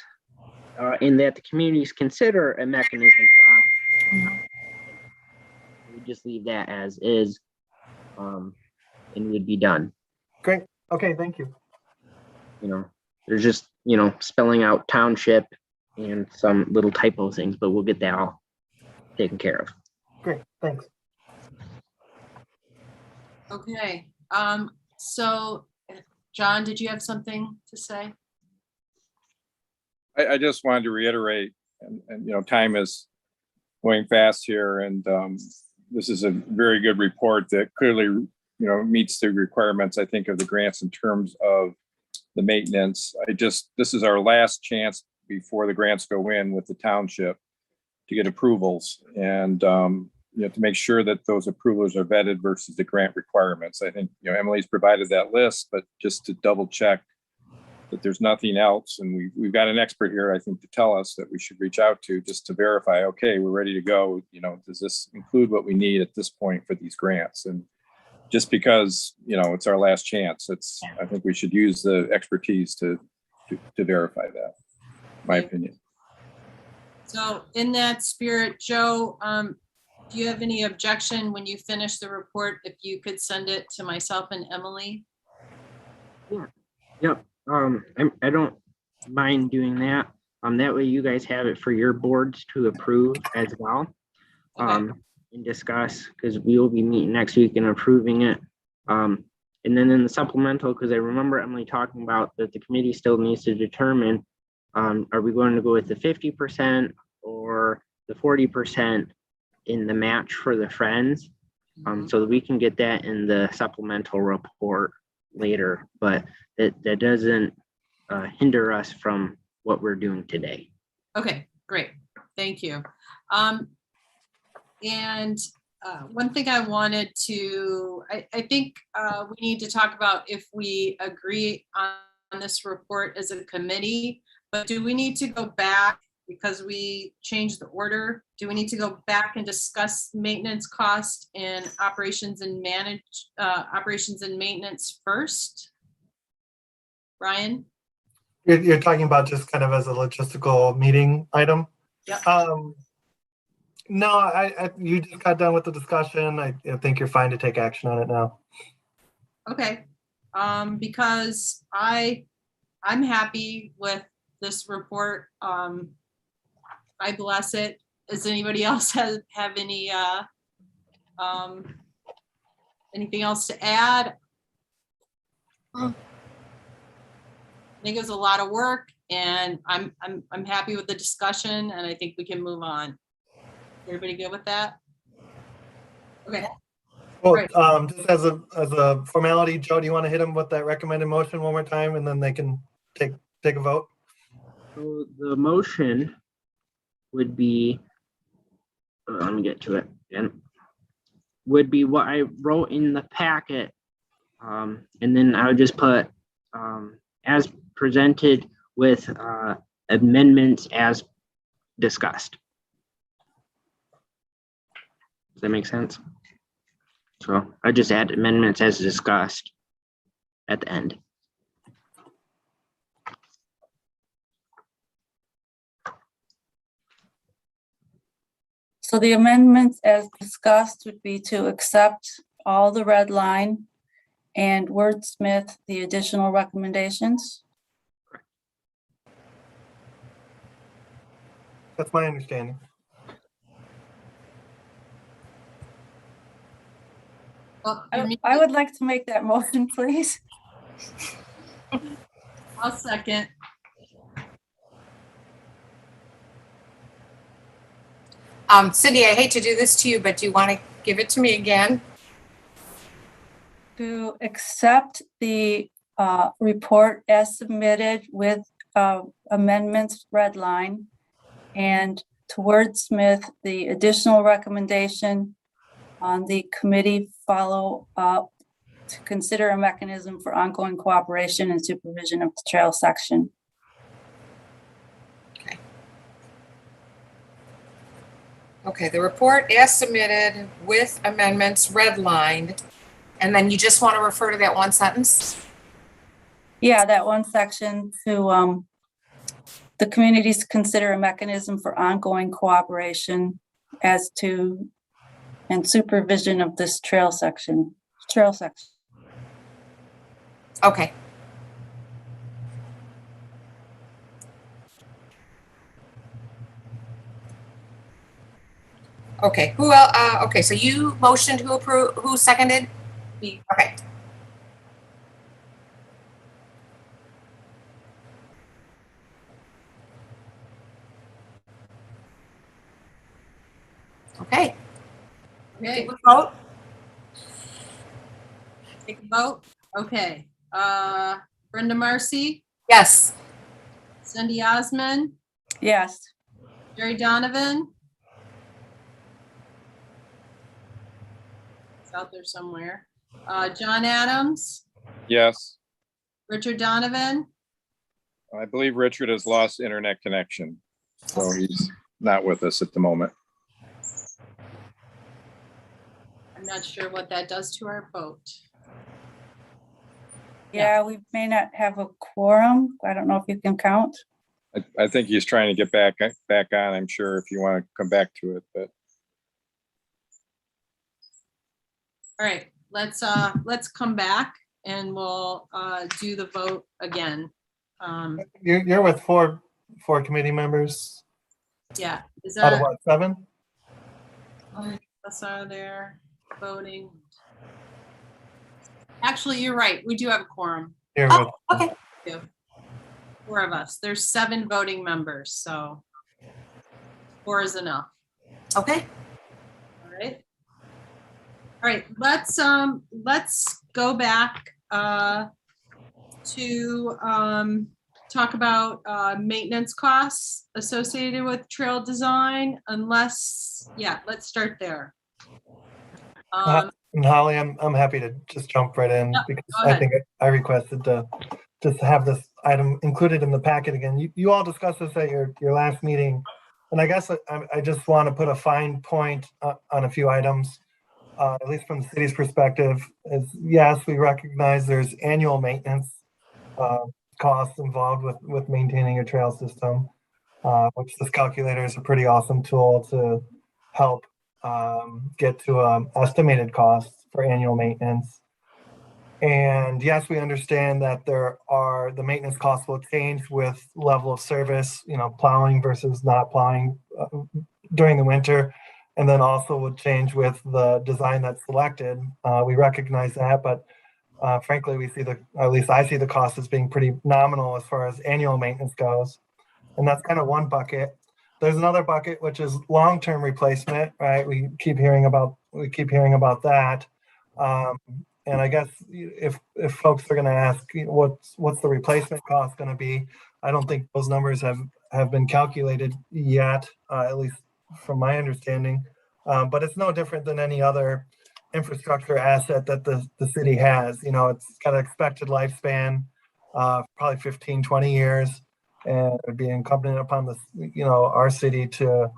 in that the communities consider a mechanism to opt. We just leave that as is, and we'd be done. Great. Okay, thank you. You know, there's just, you know, spelling out township and some little typo things, but we'll get that all taken care of. Great, thanks. Okay, so John, did you have something to say? I just wanted to reiterate, and you know, time is going fast here, and this is a very good report that clearly, you know, meets the requirements, I think, of the grants in terms of the maintenance. This is our last chance before the grants go in with the township to get approvals, and you know, to make sure that those approvals are vetted versus the grant requirements. I think, you know, Emily's provided that list, but just to double check that there's nothing else. And we've got an expert here, I think, to tell us that we should reach out to just to verify, okay, we're ready to go. You know, does this include what we need at this point for these grants? And just because, you know, it's our last chance, I think we should use the expertise to verify that, my opinion. So in that spirit, Joe, do you have any objection when you finish the report, if you could send it to myself and Emily? Yeah. Yep. I don't mind doing that. That way you guys have it for your boards to approve as well. Okay. And discuss, because we will be meeting next week and approving it. And then in the supplemental, because I remember Emily talking about that the committee still needs to determine, are we going to go with the 50% or the 40% in the match for the Friends? So that we can get that in the supplemental report later, but that doesn't hinder us from what we're doing today. Okay, great. Thank you. And one thing I wanted to, I think we need to talk about if we agree on this report as a committee, but do we need to go back because we changed the order? Do we need to go back and discuss maintenance cost and operations and maintenance first? Ryan? You're talking about just kind of as a logistical meeting item? Yep. No, you just got done with the discussion. I think you're fine to take action on it now. Okay, because I'm happy with this report. I bless it. Does anybody else have any anything else to add? I think it was a lot of work, and I'm happy with the discussion, and I think we can move on. Everybody good with that? Okay. Well, Right. just as a formality, Joe, do you want to hit them with that recommended motion one more time, and then they can take a vote? So the motion would be, let me get to it again, would be what I wrote in the packet. And then I would just put as presented with amendments as discussed. Does that make sense? So I just add amendments as discussed at the end. So the amendments as discussed would be to accept all the red line and wordsmith the additional recommendations. That's my understanding. Well, I would like to make that motion, please. I'll second. Cindy, I hate to do this to you, but do you want to give it to me again? To accept the report as submitted with amendments red line and to wordsmith the additional recommendation on the committee follow up to consider a mechanism for ongoing cooperation and supervision of the trail section. Okay, the report as submitted with amendments redlined, and then you just want to refer to that one sentence? Yeah, that one section to the communities consider a mechanism for ongoing cooperation as to and supervision of this trail section. Okay. Okay, who else, okay, so you motioned to approve, who seconded? Me. Okay. Okay, Okay, vote? take a vote. Okay. Brenda Marcy, Yes. Cindy Osmond, Yes. Jerry Donovan. It's out there somewhere. John Adams, Yes, Richard Donovan, I believe Richard has lost internet connection, so he's not with us at the moment. I'm not sure what that does to our vote. Yeah, we may not have a quorum. I don't know if you can count. I think he's trying to get back on, I'm sure, if you want to come back to it, but All right, let's come back and we'll do the vote again. You're with four committee members Yeah, is out of that what, 7? us are there voting? Actually, you're right. We do have a quorum. You're Oh, with, okay. 4 of us. There's 7 voting members, so 4 is enough. Okay. All right. All right, let's go back to talk about maintenance costs associated with trail design, unless, yeah, let's start there. and Holly, I'm happy to just jump right in Yep, because go I ahead. think I requested to just have this item included in the packet again. You all discussed this at your last meeting, and I guess I just want to put a fine point on a few items. At least from the city's perspective, is yes, we recognize there's annual maintenance costs involved with maintaining a trail system, which this calculator is a pretty awesome tool to help get to estimated costs for annual maintenance. And yes, we understand that the maintenance costs will change with level of service, plowing versus not plowing during the winter. And then also would change with the design that's selected. We recognize that, but frankly, at least I see the cost as being pretty nominal as far as annual maintenance goes. And that's kind of one bucket. There's another bucket, which is long-term replacement, right? We keep hearing about that. And I guess if folks are going to ask what's the replacement cost going to be, I don't think those numbers have been calculated yet, at least from my understanding. But it's no different than any other infrastructure asset that the city has. It's got an expected lifespan, probably 15, 20 years, and it'd be incumbent upon our city to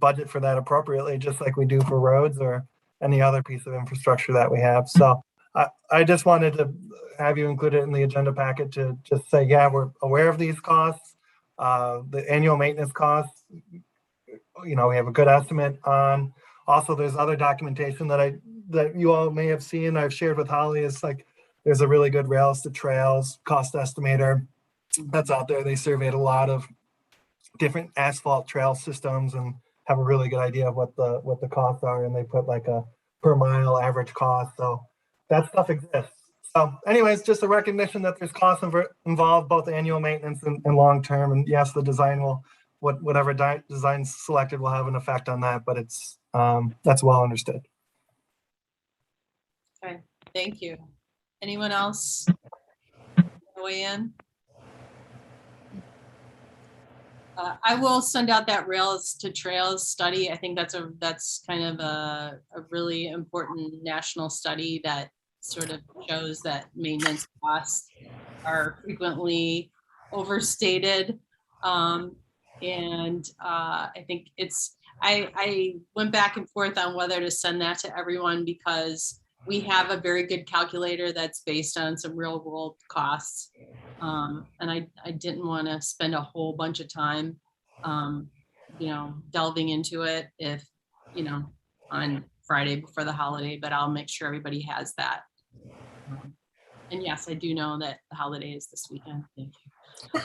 budget for that appropriately, just like we do for roads or any other piece of infrastructure that we have. So I just wanted to have you include it in the agenda packet to just say, yeah, we're aware of these costs, the annual maintenance costs. We have a good estimate on. Also, there's other documentation that you all may have seen. I've shared with Holly. It's like there's a really good Rails to Trails cost estimator that's out there. They surveyed a lot of different asphalt trail systems and have a really good idea of what the costs are, and they put like a per mile average cost. So that stuff exists. So anyways, just a recognition that there's costs involved, both annual maintenance and long term. And yes, the design whatever design selected will have an effect on that, but it's that's well understood. Okay, thank you. Anyone else weigh in? I will send out that Rails to Trails study. I think that's kind of a really important national study that sort of shows that maintenance costs are frequently overstated. I think I went back and forth on whether to send that to everyone because we have a very good calculator that's based on some real world costs. And I didn't want to spend a whole bunch of time, delving into it if, on Friday before the holiday, but I'll make sure everybody has that. And yes, I do know that the holiday is this weekend. Thank you.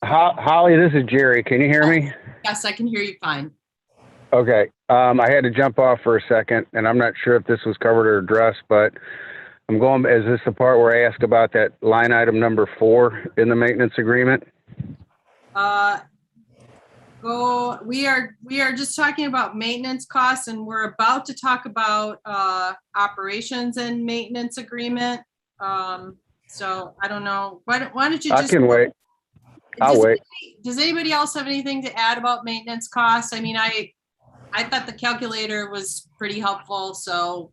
Holly, this is Jerry. Can you hear me? Yes, I can hear you fine. Okay. I had to jump off for a second, and I'm not sure if this was covered or addressed, but is this the part where I asked about that line item number 4 in the maintenance agreement? We are just talking about maintenance costs, and we're about to talk about operations and maintenance agreement. So I don't know. Why don't you just? I can wait. I'll wait. Does anybody else have anything to add about maintenance costs? I mean, I thought the calculator was pretty helpful, so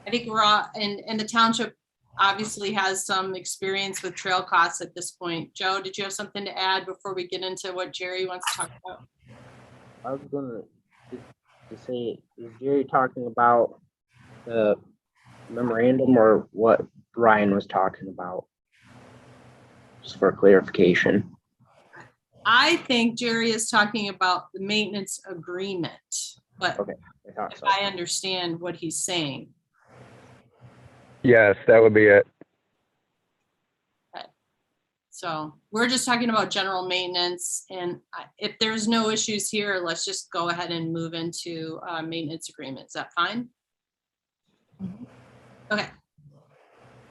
I think we're all, and the township obviously has some experience with trail costs at this point. Joe, did you have something to add before we get into what Jerry wants to talk about? I was gonna to say, is Jerry talking about the memorandum or what Ryan was talking about? Just for clarification. I think Jerry is talking about the maintenance agreement, but Okay, I thought so. I understand what he's saying. Yes, that would be it. So we're just talking about general maintenance, and if there's no issues here, let's just go ahead and move into maintenance agreement. Is that fine? Okay.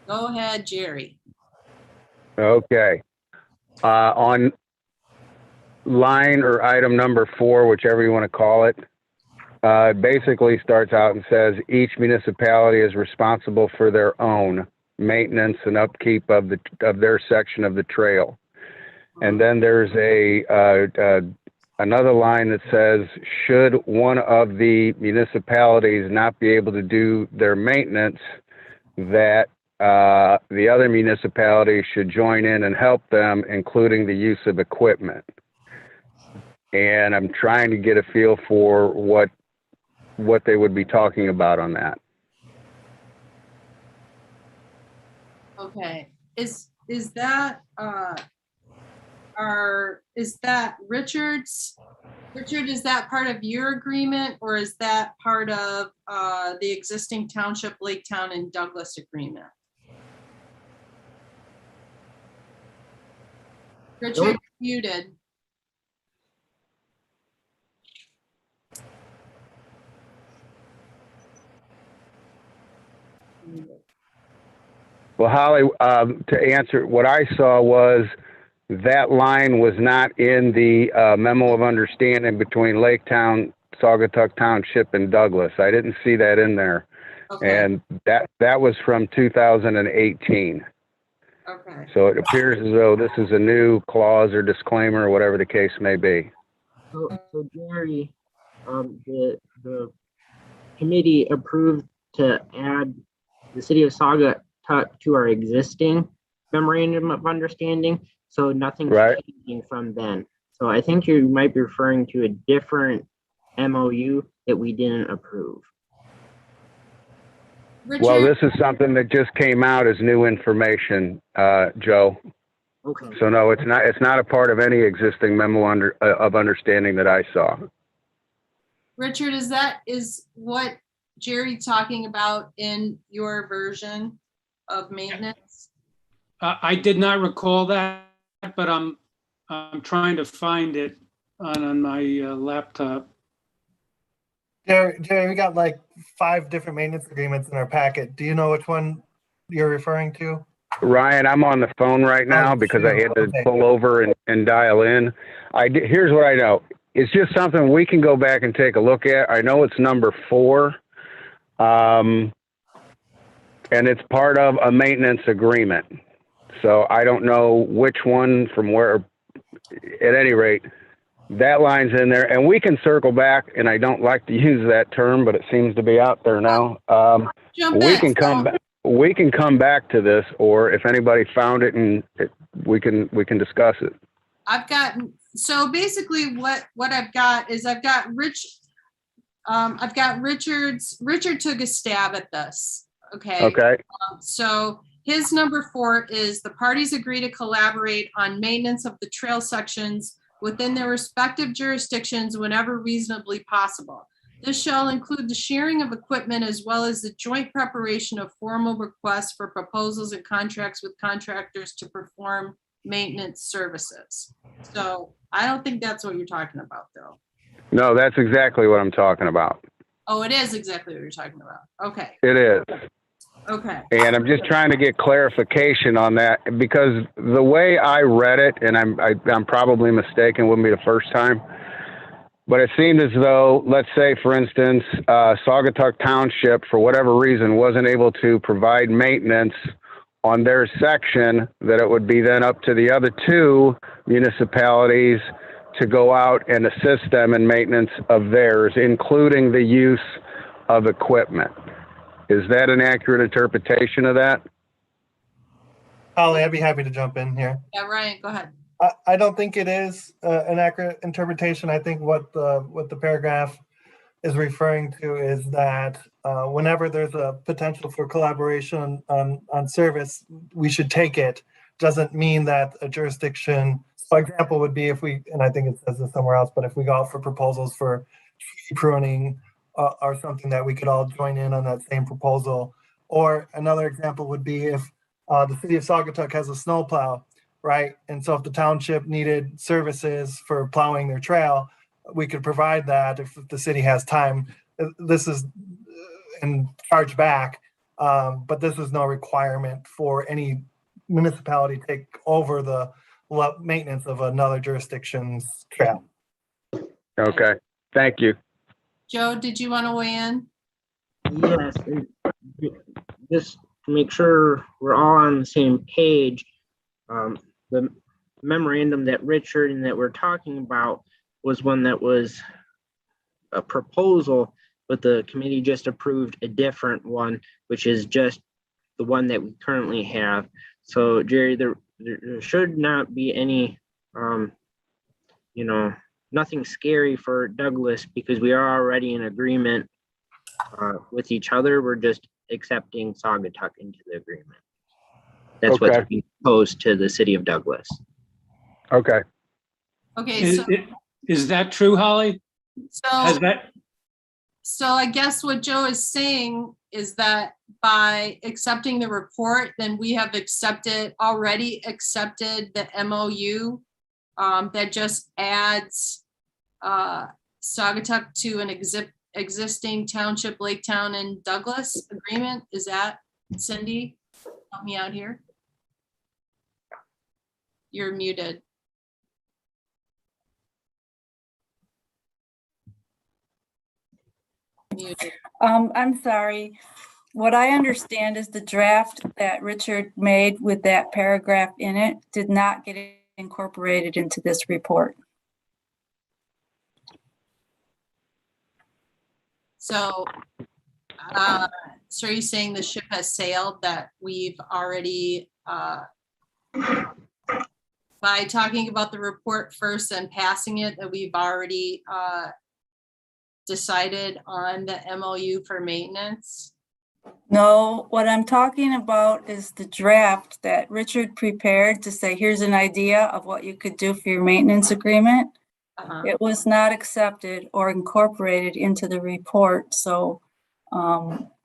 Go ahead, Jerry. Okay. On line or item number 4, whichever you want to call it, basically starts out and says each municipality is responsible for their own maintenance and upkeep of their section of the trail. And then there's another line that says, should one of the municipalities not be able to do their maintenance, that the other municipalities should join in and help them, including the use of equipment. And I'm trying to get a feel for what they would be talking about on that. Okay, is that is that Richard's? Richard, is that part of your agreement, or is that part of the existing township, Lake Town, and Douglas agreement? Richard, muted. Well, Holly, to answer, what I saw was that line was not in the memo of understanding between Lake Town, Saugatuck Township, and Douglas. I didn't see that in there. Okay. And that was from 2018. Okay. So it appears as though this is a new clause or disclaimer or whatever the case may be. So Jerry, the committee approved to add the city of Saugatuck to our existing memorandum of understanding, so nothing's changing from then. So I think you might be referring to a different MOU that we didn't approve. Richard? Well, this is something that just came out as new information, Joe. Okay. So no, it's not a part of any existing memo of understanding that I saw. Richard, is what Jerry talking about in your version of maintenance? I did not recall that, but I'm trying to find it on my laptop. Jerry, we got like 5 different maintenance agreements in our packet. Do you know which one you're referring to? Ryan, I'm on the phone right now because I had to pull over and dial in. Here's what I know. It's just something we can go back and take a look at. I know it's number 4. And it's part of a maintenance agreement. So I don't know which one from where at any rate, that line's in there, and we can circle back, and I don't like to use that term, but it seems to be out there now. Jump We in. can come back. We can come back to this, or if anybody found it, and we can discuss it. So basically what I've got is I've got Richard took a stab at this. Okay. Okay. So his number 4 is the parties agree to collaborate on maintenance of the trail sections within their respective jurisdictions whenever reasonably possible. This shall include the sharing of equipment as well as the joint preparation of formal requests for proposals and contracts with contractors to perform maintenance services. So I don't think that's what you're talking about, though. No, that's exactly what I'm talking about. Oh, it is exactly what you're talking about. Okay. It is. Okay. And I'm just trying to get clarification on that, because the way I read it, and I'm probably mistaken, wouldn't be the first time, but it seemed as though, let's say, for instance, Saugatuck Township, for whatever reason, wasn't able to provide maintenance on their section, that it would be then up to the other 2 municipalities to go out and assist them in maintenance of theirs, including the use of equipment. Is that an accurate interpretation of that? Holly, I'd be happy to jump in here. Yeah, Ryan, go ahead. I don't think it is an accurate interpretation. I think what the paragraph is referring to is that whenever there's a potential for collaboration on service, we should take it. Doesn't mean that a jurisdiction, for example, would be if we, and I think it says this somewhere else, but if we go out for proposals for tree pruning or something, that we could all join in on that same proposal. Or another example would be if the city of Saugatuck has a snowplow, right? And so if the township needed services for plowing their trail, we could provide that if the city has time. This is and charge back, but this is no requirement for any municipality to take over the maintenance of another jurisdiction's trail. Okay, thank you. Joe, did you want to weigh in? Yes, and just to make sure we're all on the same page, the memorandum that Richard and that we're talking about was one that was a proposal, but the committee just approved a different one, which is just the one that we currently have. So Jerry, there should not be any, nothing scary for Douglas, because we are already in agreement with each other. We're just accepting Saugatuck into the agreement. That's Okay. what's being proposed to the city of Douglas. Okay. Okay, Is that true, Holly? Has so that, I guess what Joe is saying is that by accepting the report, then we have already accepted the MOU that just adds Saugatuck to an existing township, Lake Town and Douglas agreement. Is that, Cindy? Help me out here. You're muted. Muted. I'm sorry. What I understand is the draft that Richard made with that paragraph in it did not get incorporated into this report. So are you saying the ship has sailed, that we've already, by talking about the report first and passing it, that we've already decided on the MOU for maintenance? No, what I'm talking about is the draft that Richard prepared to say, here's an idea of what you could do for your maintenance agreement. It was not accepted or incorporated into the report, so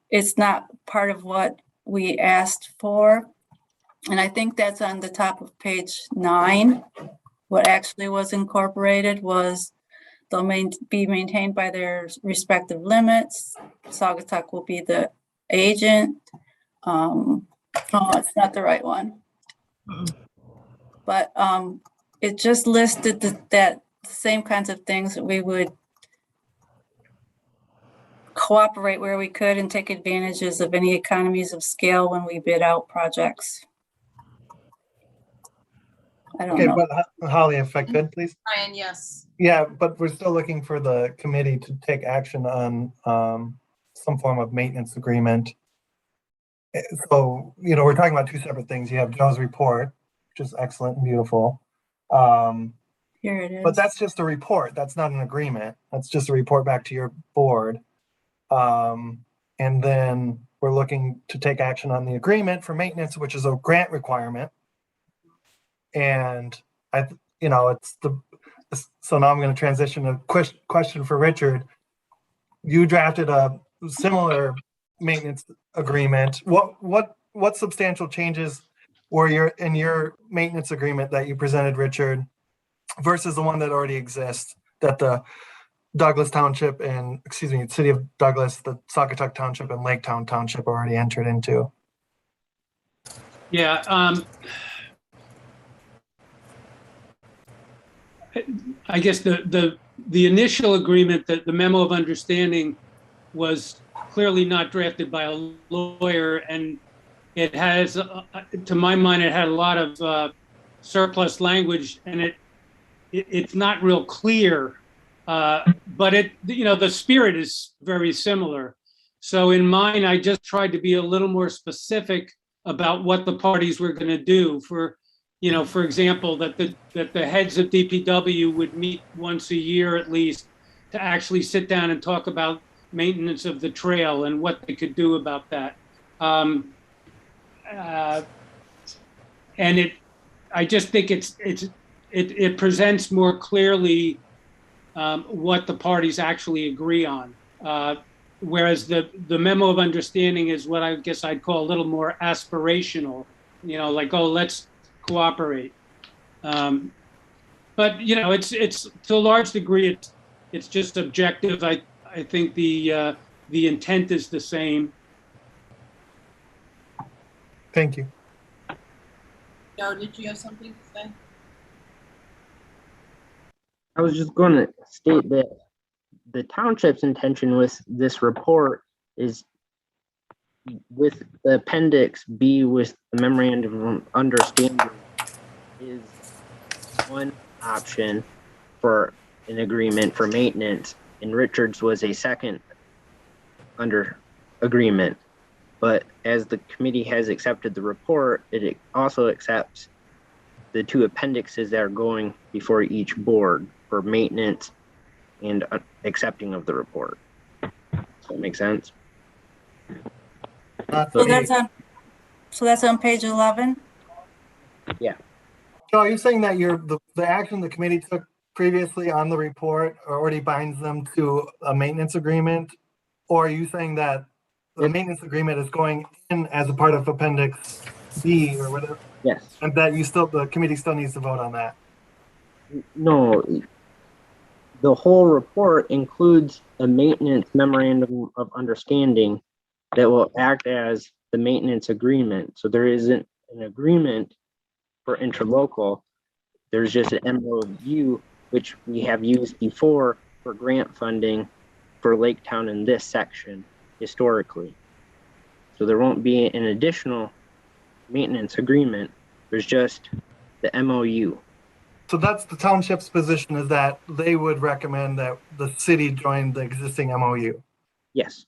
it's not part of what we asked for. And I think that's on the top of page 9. What actually was incorporated was they'll be maintained by their respective limits. Saugatuck will be the agent. Oh, it's not the right one. But it just listed that same kinds of things that we would cooperate where we could and take advantages of any economies of scale when we bid out projects. I don't Okay, know. but Holly, if I could, please. Brian, yes. Yeah, but we're still looking for the committee to take action on some form of maintenance agreement. So, we're talking about two separate things. You have Joe's report, which is excellent and beautiful. Here it is. But that's just a report. That's not an agreement. That's just a report back to your board. And then we're looking to take action on the agreement for maintenance, which is a grant requirement. And so now I'm going to transition to a question for Richard. You drafted a similar maintenance agreement. What substantial changes were in your maintenance agreement that you presented, Richard, versus the one that already exists that the City of Douglas, the Saugatuck Township and Laketown Township already entered into? Yeah. I guess the initial agreement, that the memo of understanding, was clearly not drafted by a lawyer, and it has, to my mind, it had a lot of surplus language, and it's not real clear. But the spirit is very similar. So in mine, I just tried to be a little more specific about what the parties were going to do. For example, that the heads of DPW would meet once a year at least to actually sit down and talk about maintenance of the trail and what they could do about that. I just think it presents more clearly what the parties actually agree on. Whereas the memo of understanding is what I guess I'd call a little more aspirational, like, oh, let's cooperate. But it's to a large degree, it's just objective. I think the intent is the same. Thank you. Joe, did you have something to say? I was just going to state that the township's intention with this report is, with the appendix B with the memorandum of understanding, is one option for an agreement for maintenance, and Richards was a second under agreement. But as the committee has accepted the report, it also accepts the two appendixes that are going before each board for maintenance and accepting of the report. Does that make sense? So that's on page 11? Yeah. So are you saying that the action the committee took previously on the report already binds them to a maintenance agreement? Or are you saying that the maintenance agreement is going in as a part of Appendix B or whatever? Yes. And that the committee still needs to vote on that? No, the whole report includes a maintenance memorandum of understanding that will act as the maintenance agreement. So there isn't an agreement for interlocal. There's just an MOU, which we have used before for grant funding for Laketown in this section historically. So there won't be an additional maintenance agreement. There's just the MOU. So that's the township's position, is that they would recommend that the city join the existing MOU. Yes.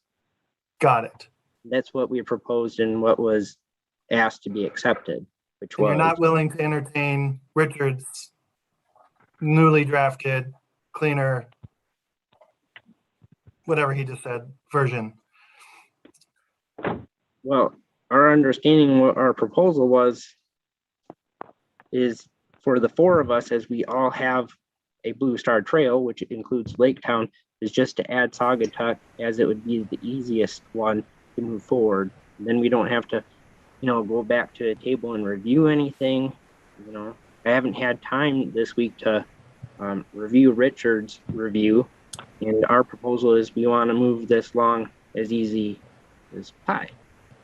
Got it. That's what we proposed and what was asked to be accepted, which And was. you're not willing to entertain Richard's newly drafted, cleaner, whatever he just said, version. Well, our understanding, what our proposal was, is for the four of us, as we all have a Blue Star Trail, which includes Laketown, is just to add Saugatuck, as it would be the easiest one to move forward. And then we don't have to, go back to a table and review anything. I haven't had time this week to review Richard's review, and our proposal is we want to move this along as easy as pie.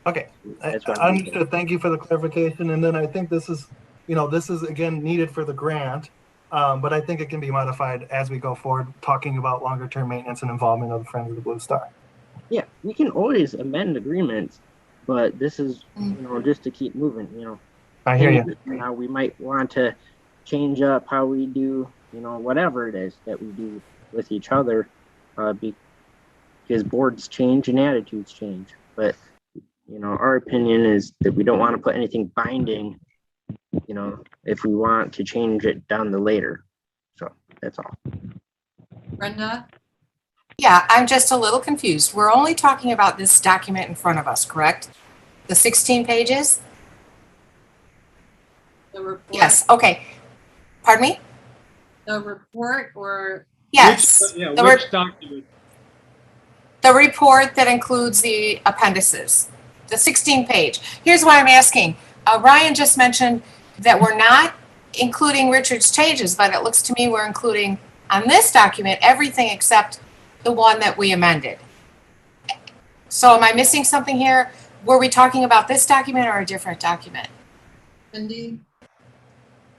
Okay, I understood. Thank you for the clarification. And then I think this is again needed for the grant, but I think it can be modified as we go forward, talking about longer term maintenance and involvement of the Friends of the Blue Star. Yeah, we can always amend agreements, but this is, just to keep moving, I hear you. Now we might want to change up how we do, whatever it is that we do with each other, because boards change and attitudes change. But, our opinion is that we don't want to put anything binding, if we want to change it down the later. So that's all. Brenda? Yeah, I'm just a little confused. We're only talking about this document in front of us, correct? The 16 pages? The report? Yes, okay. Pardon me? The report or? Yes. Which document? The report that includes the appendices, the 16 page. Here's why I'm asking. Ryan just mentioned that we're not including Richard's changes, but it looks to me we're including on this document everything except the one that we amended. So am I missing something here? Were we talking about this document or a different document? Cindy?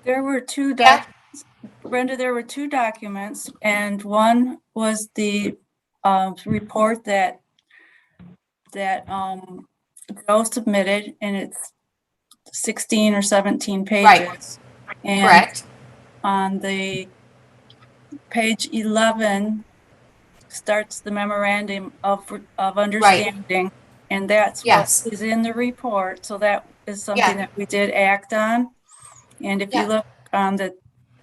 There were two Yeah. documents. Brenda, there were two documents, and one was the report that Joe submitted, and it's 16 or 17 pages. Right. And correct. On the page 11 starts the memorandum of understanding, and that's Yes. what is in the report. So that is something Yeah. that we did act on. And if Yeah. you look on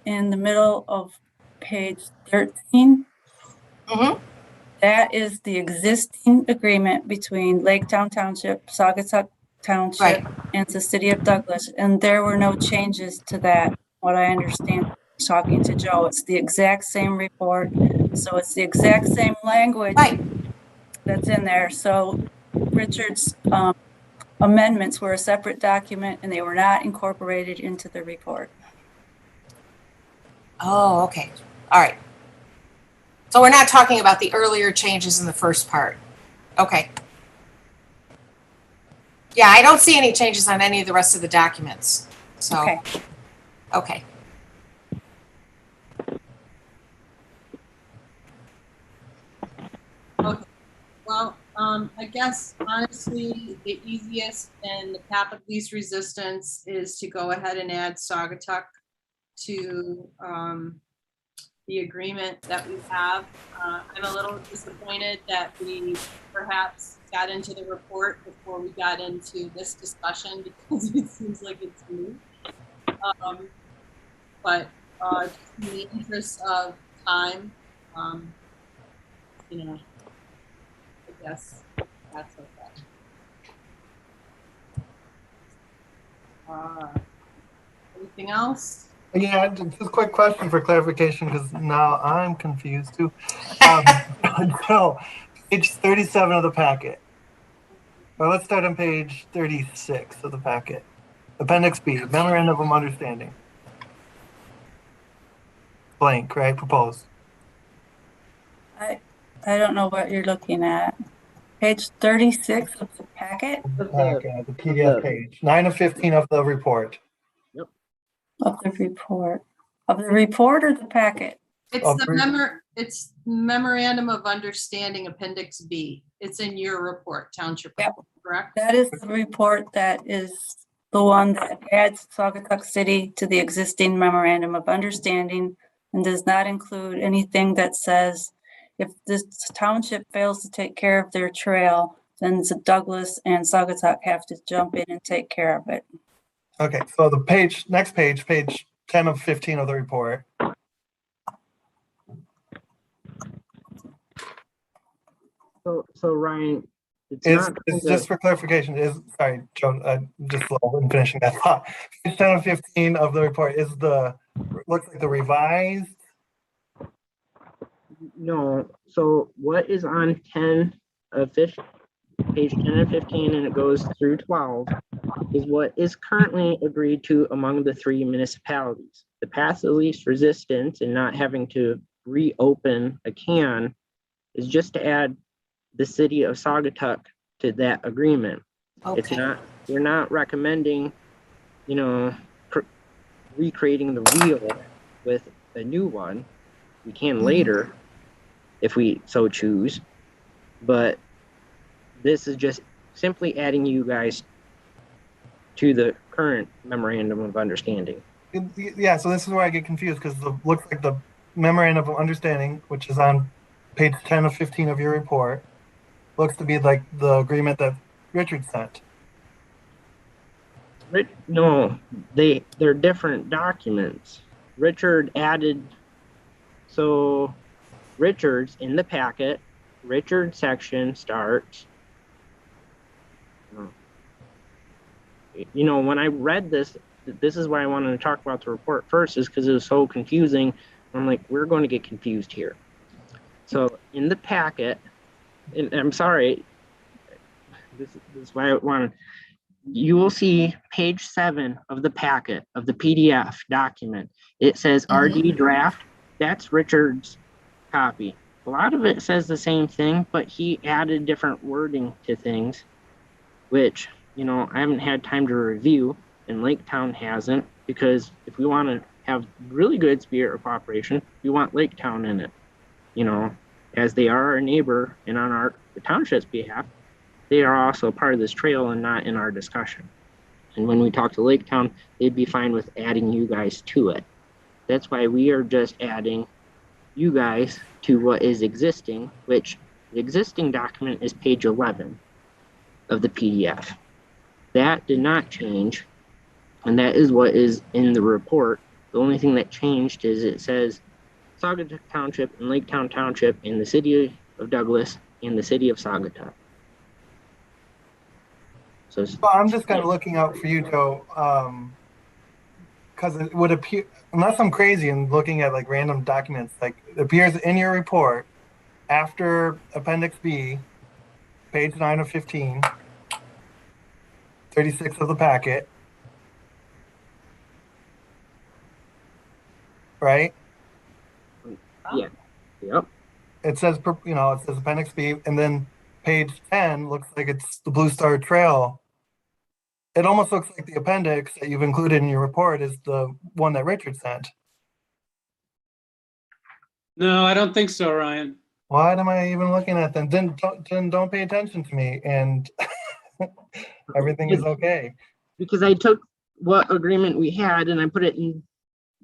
in the middle of page 13, Mm-hmm. that is the existing agreement between Laketown Township, Saugatuck Township, Right. and the city of Douglas. And there were no changes to that. What I understand talking to Joe, it's the exact same report. So it's the exact same language Right. that's in there. So Richard's amendments were a separate document and they were not incorporated into the report. Oh, okay. All right. So we're not talking about the earlier changes in the first part. Okay. Yeah, I don't see any changes on any of the rest of the documents. So, Okay. Okay. Okay. Well, I guess honestly, the easiest and the path of least resistance is to go ahead and add Saugatuck to the agreement that we have. I'm a little disappointed that we perhaps got into the report before we got into this discussion because it seems like it's new. But just in the interest of time, I guess that's okay. Anything else? Yeah, just a quick question for clarification, because now I'm confused too. So, page 37 of the packet. Well, let's start on page 36 of the packet. Appendix B, Memorandum of Understanding. Blank, right? Proposed. I don't know what you're looking at. Page 36 of the packet Okay, the PDF page. 9 of 15 of the report. of the report. Of the report or the packet? It's memorandum of understanding appendix B. It's in your report, township Yep. report, correct? That is the report that is the one that adds Saugatuck City to the existing memorandum of understanding and does not include anything that says if this township fails to take care of their trail, then Douglas and Saugatuck have to jump in and take care of it. Okay, so the next page, page 10 of 15 of the report. So Ryan, It's just for clarification, sorry, Joe, just slow in finishing that thought. Page 10 of 15 of the report is looks like the revised. No. So what is on 10 of page 10 and 15, and it goes through 12, is what is currently agreed to among the three municipalities. The path of least resistance and not having to reopen a can is just to add the city of Saugatuck to that agreement. Okay. It's not, we're not recommending, recreating the wheel with a new one. We can later if we so choose, but this is just simply adding you guys to the current memorandum of understanding. Yeah, so this is where I get confused because it looks like the memorandum of understanding, which is on page 10 of 15 of your report, looks to be like the agreement that Richard sent. No, they're different documents. Richard added, so Richard's in the packet. Richard section starts. When I read this is why I wanted to talk about the report first, is because it was so confusing. I'm like, we're going to get confused here. So in the packet, and I'm sorry, this is why I wanted, you will see page 7 of the packet of the PDF document. It says RD draft. That's Richard's copy. A lot of it says the same thing, but he added different wording to things, which, I haven't had time to review, and Laketown hasn't, because if we want to have really good spirit of cooperation, we want Laketown in it, as they are our neighbor and on the township's behalf. They are also part of this trail and not in our discussion. And when we talk to Laketown, they'd be fine with adding you guys to it. That's why we are just adding you guys to what is existing, which the existing document is page 11 of the PDF. That did not change, and that is what is in the report. The only thing that changed is it says Saugatuck Township and Laketown Township in the city of Douglas and the city of Saugatuck. So I'm just kind of looking out for you, Joe, because it would appear, unless I'm crazy and looking at like random documents, like it appears in your report after Appendix B, page 9 of 15, 36 of the packet, right? Yeah. Yep. It says, it says Appendix B, and then page 10 looks like it's the Blue Star Trail. It almost looks like the appendix that you've included in your report is the one that Richard sent. No, I don't think so, Ryan. What am I even looking at then? Then don't pay attention to me, and everything is okay. Because I took what agreement we had and I put it in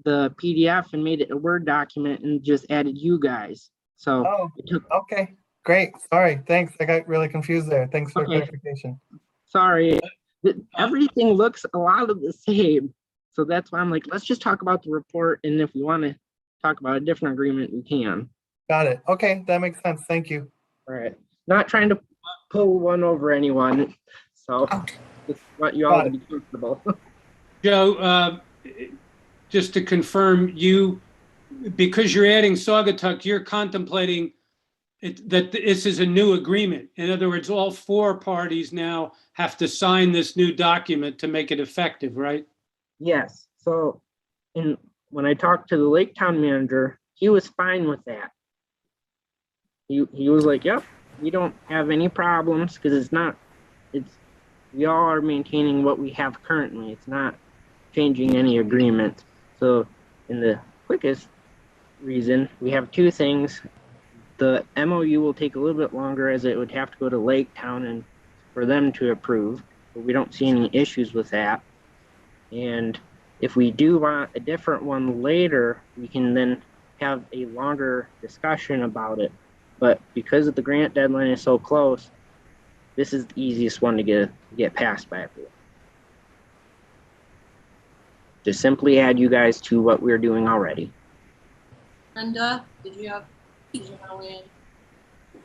the PDF and made it a Word document and just added you guys. So okay, great. Sorry, thanks. I got really confused there. Thanks for clarification. Sorry, everything looks a lot of the same. So that's why I'm like, let's just talk about the report, and if we want to talk about a different agreement, we can. Got it. Okay, that makes sense. Thank you. All right. Not trying to pull one over anyone. So just want you all to be comfortable. Joe, just to confirm, because you're adding Saugatuck, you're contemplating that this is a new agreement. In other words, all 4 parties now have to sign this new document to make it effective, right? Yes. So when I talked to the Laketown manager, he was fine with that. He was like, yep, we don't have any problems, because we all are maintaining what we have currently. It's not changing any agreement. So in the quickest reason, we have 2 things. The MOU will take a little bit longer, as it would have to go to Laketown and for them to approve, but we don't see any issues with that. And if we do want a different one later, we can then have a longer discussion about it. But because the grant deadline is so close, this is the easiest one to get passed by everyone. Just simply add you guys to what we're doing already. Brenda, did you want to weigh in?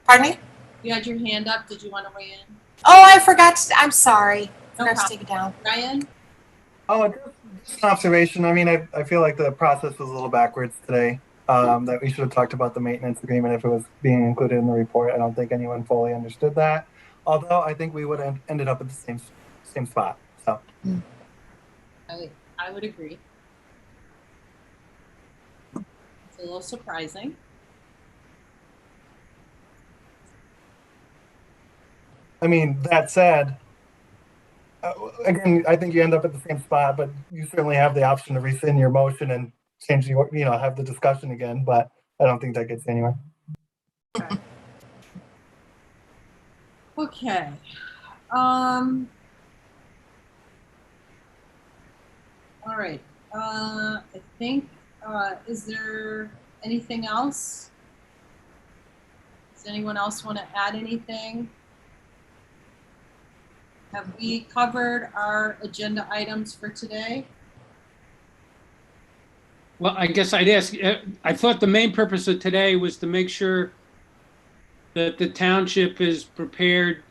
Pardon me? You had your hand up. Did you want to weigh in? Oh, I forgot. I'm sorry. No Forgot to problem. take it down. Ryan? Oh, just an observation. I mean, I feel like the process was a little backwards today. That we should have talked about the maintenance agreement if it was being included in the report. I don't think anyone fully understood that. Although I think we would have ended up at the same spot. So I would agree. It's a little surprising. I mean, that said, again, I think you end up at the same spot, but you certainly have the option to rescind your motion and change have the discussion again, but I don't think that gets anywhere. Okay. All right. I think, is there anything else? Does anyone else want to add anything? Have we covered our agenda items for today? Well, I guess I'd ask, I thought the main purpose of today was to make sure that the township is prepared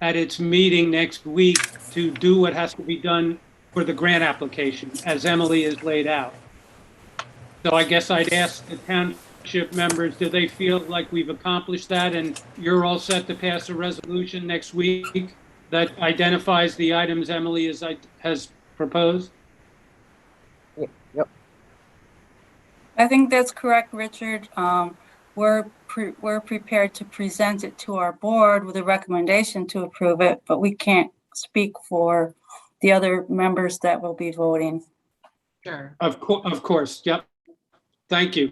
at its meeting next week to do what has to be done for the grant application, as Emily has laid out. So I guess I'd ask the township members, do they feel like we've accomplished that and you're all set to pass a resolution next week that identifies the items Emily has proposed? Yep. I think that's correct, Richard. We're prepared to present it to our board with a recommendation to approve it, but we can't speak for the other members that will be voting. Sure. Of course. Yep. Thank you.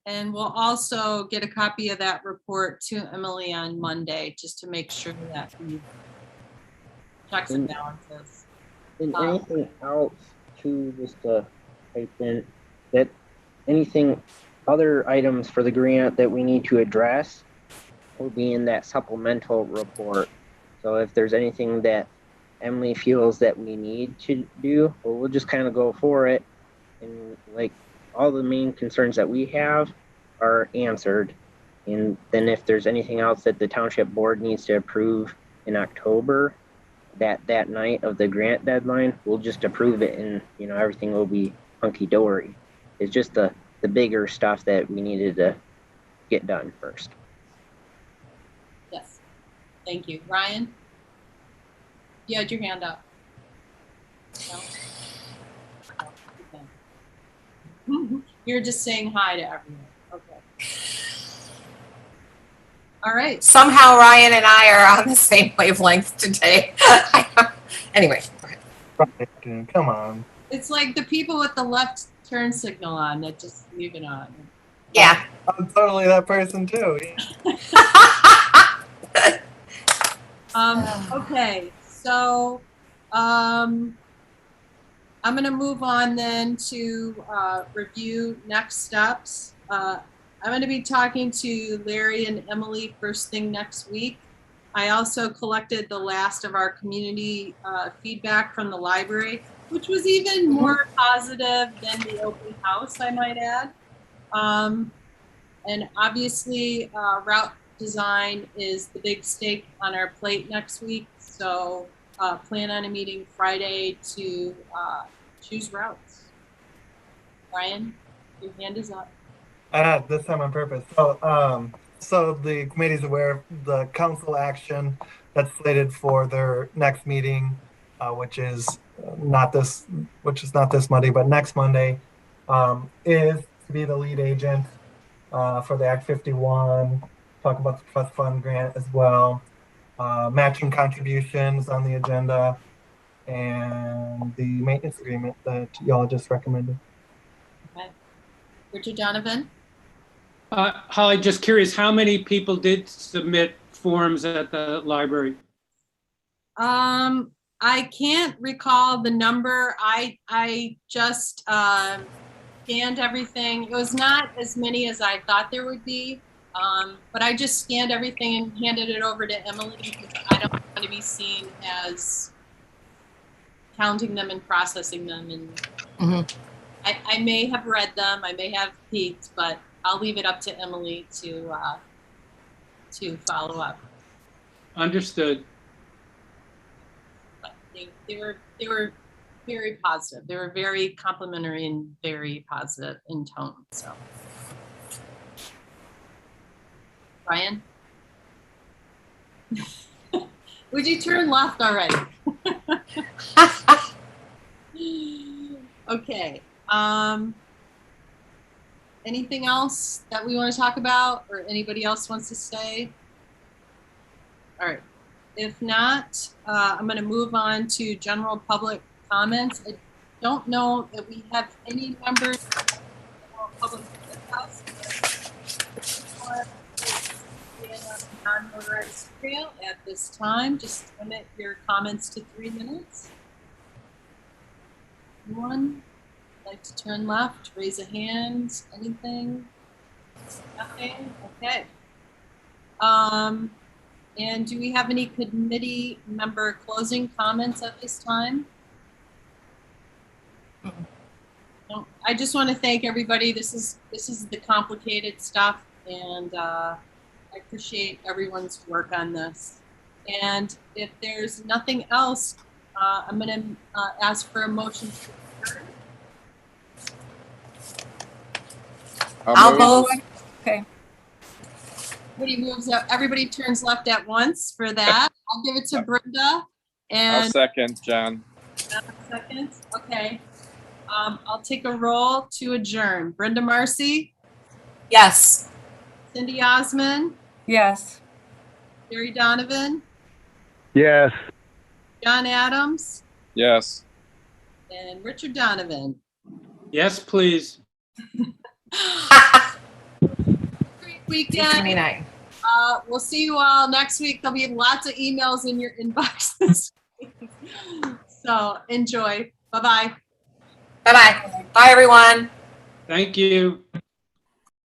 And we'll also get a copy of that report to Emily on Monday, just to make sure that we checks and balances. And anything else to just type in that anything other items for the grant that we need to address will be in that supplemental report. So if there's anything that Emily feels that we need to do, well, we'll just kind of go for it. And like all the main concerns that we have are answered. And then if there's anything else that the township board needs to approve in October, that night of the grant deadline, we'll just approve it, and everything will be hunky-dory. It's just the bigger stuff that we needed to get done first. Yes. Thank you. Ryan? You had your hand up. No? Okay. You're just saying hi to everyone. Okay. All right. Somehow Ryan and I are on the same wavelength today. Anyway. Come on. It's like the people with the left turn signal on that just leave it on. Yeah. I'm totally that person too. Okay, so I'm going to move on then to review next steps. I'm going to be talking to Larry and Emily first thing next week. I also collected the last of our community feedback from the library, which was even more positive than the open house, I might add. And obviously, route design is the big stake on our plate next week. So plan on a meeting Friday to choose routes. Ryan, your hand is up. I had this time on purpose. So the committee's aware of the council action that's slated for their next meeting, which is not this Monday, but next Monday, is to be the lead agent for the Act 51, talk about the trust fund grant as well, matching contributions on the agenda, and the maintenance agreement that y'all just recommended. Okay. Richard Donovan? Holly, just curious, how many people did submit forms at the library? I can't recall the number. I just scanned everything. It was not as many as I thought there would be, but I just scanned everything and handed it over to Emily because I don't want to be seen as counting them and processing them. And I may have read them, I may have peeked, but I'll leave it up to Emily to follow up. Understood. But they were very positive. They were very complimentary and very positive in tone. So, Brian, would you turn left already? Okay. Anything else that we want to talk about or anybody else wants to say? All right. If not, I'm going to move on to general public comments. I don't know that we have any members of the public house. Non-motorized trail at this time. Just limit your comments to 3 minutes. Anyone like to turn left, raise a hand, anything? Nothing? Okay. And do we have any committee member closing comments at this time? No, I just want to thank everybody. This is the complicated stuff, and I appreciate everyone's work on this. And if there's nothing else, I'm going to ask for a motion to adjourn. I'll move. Okay. Everybody turns left at once for that. I'll give it to Brenda. I'll And second, John. second. Okay. I'll take a roll to adjourn. Brenda Marcy, Yes. Cindy Osmond, Yes. Jerry Donovan, Yes. John Adams, Yes. and Richard Donovan. Yes, please. Great weekend. 29. We'll see you all next week. There'll be lots of emails in your inbox this week. So enjoy. Bye-bye. Bye-bye. Bye, everyone. Thank you.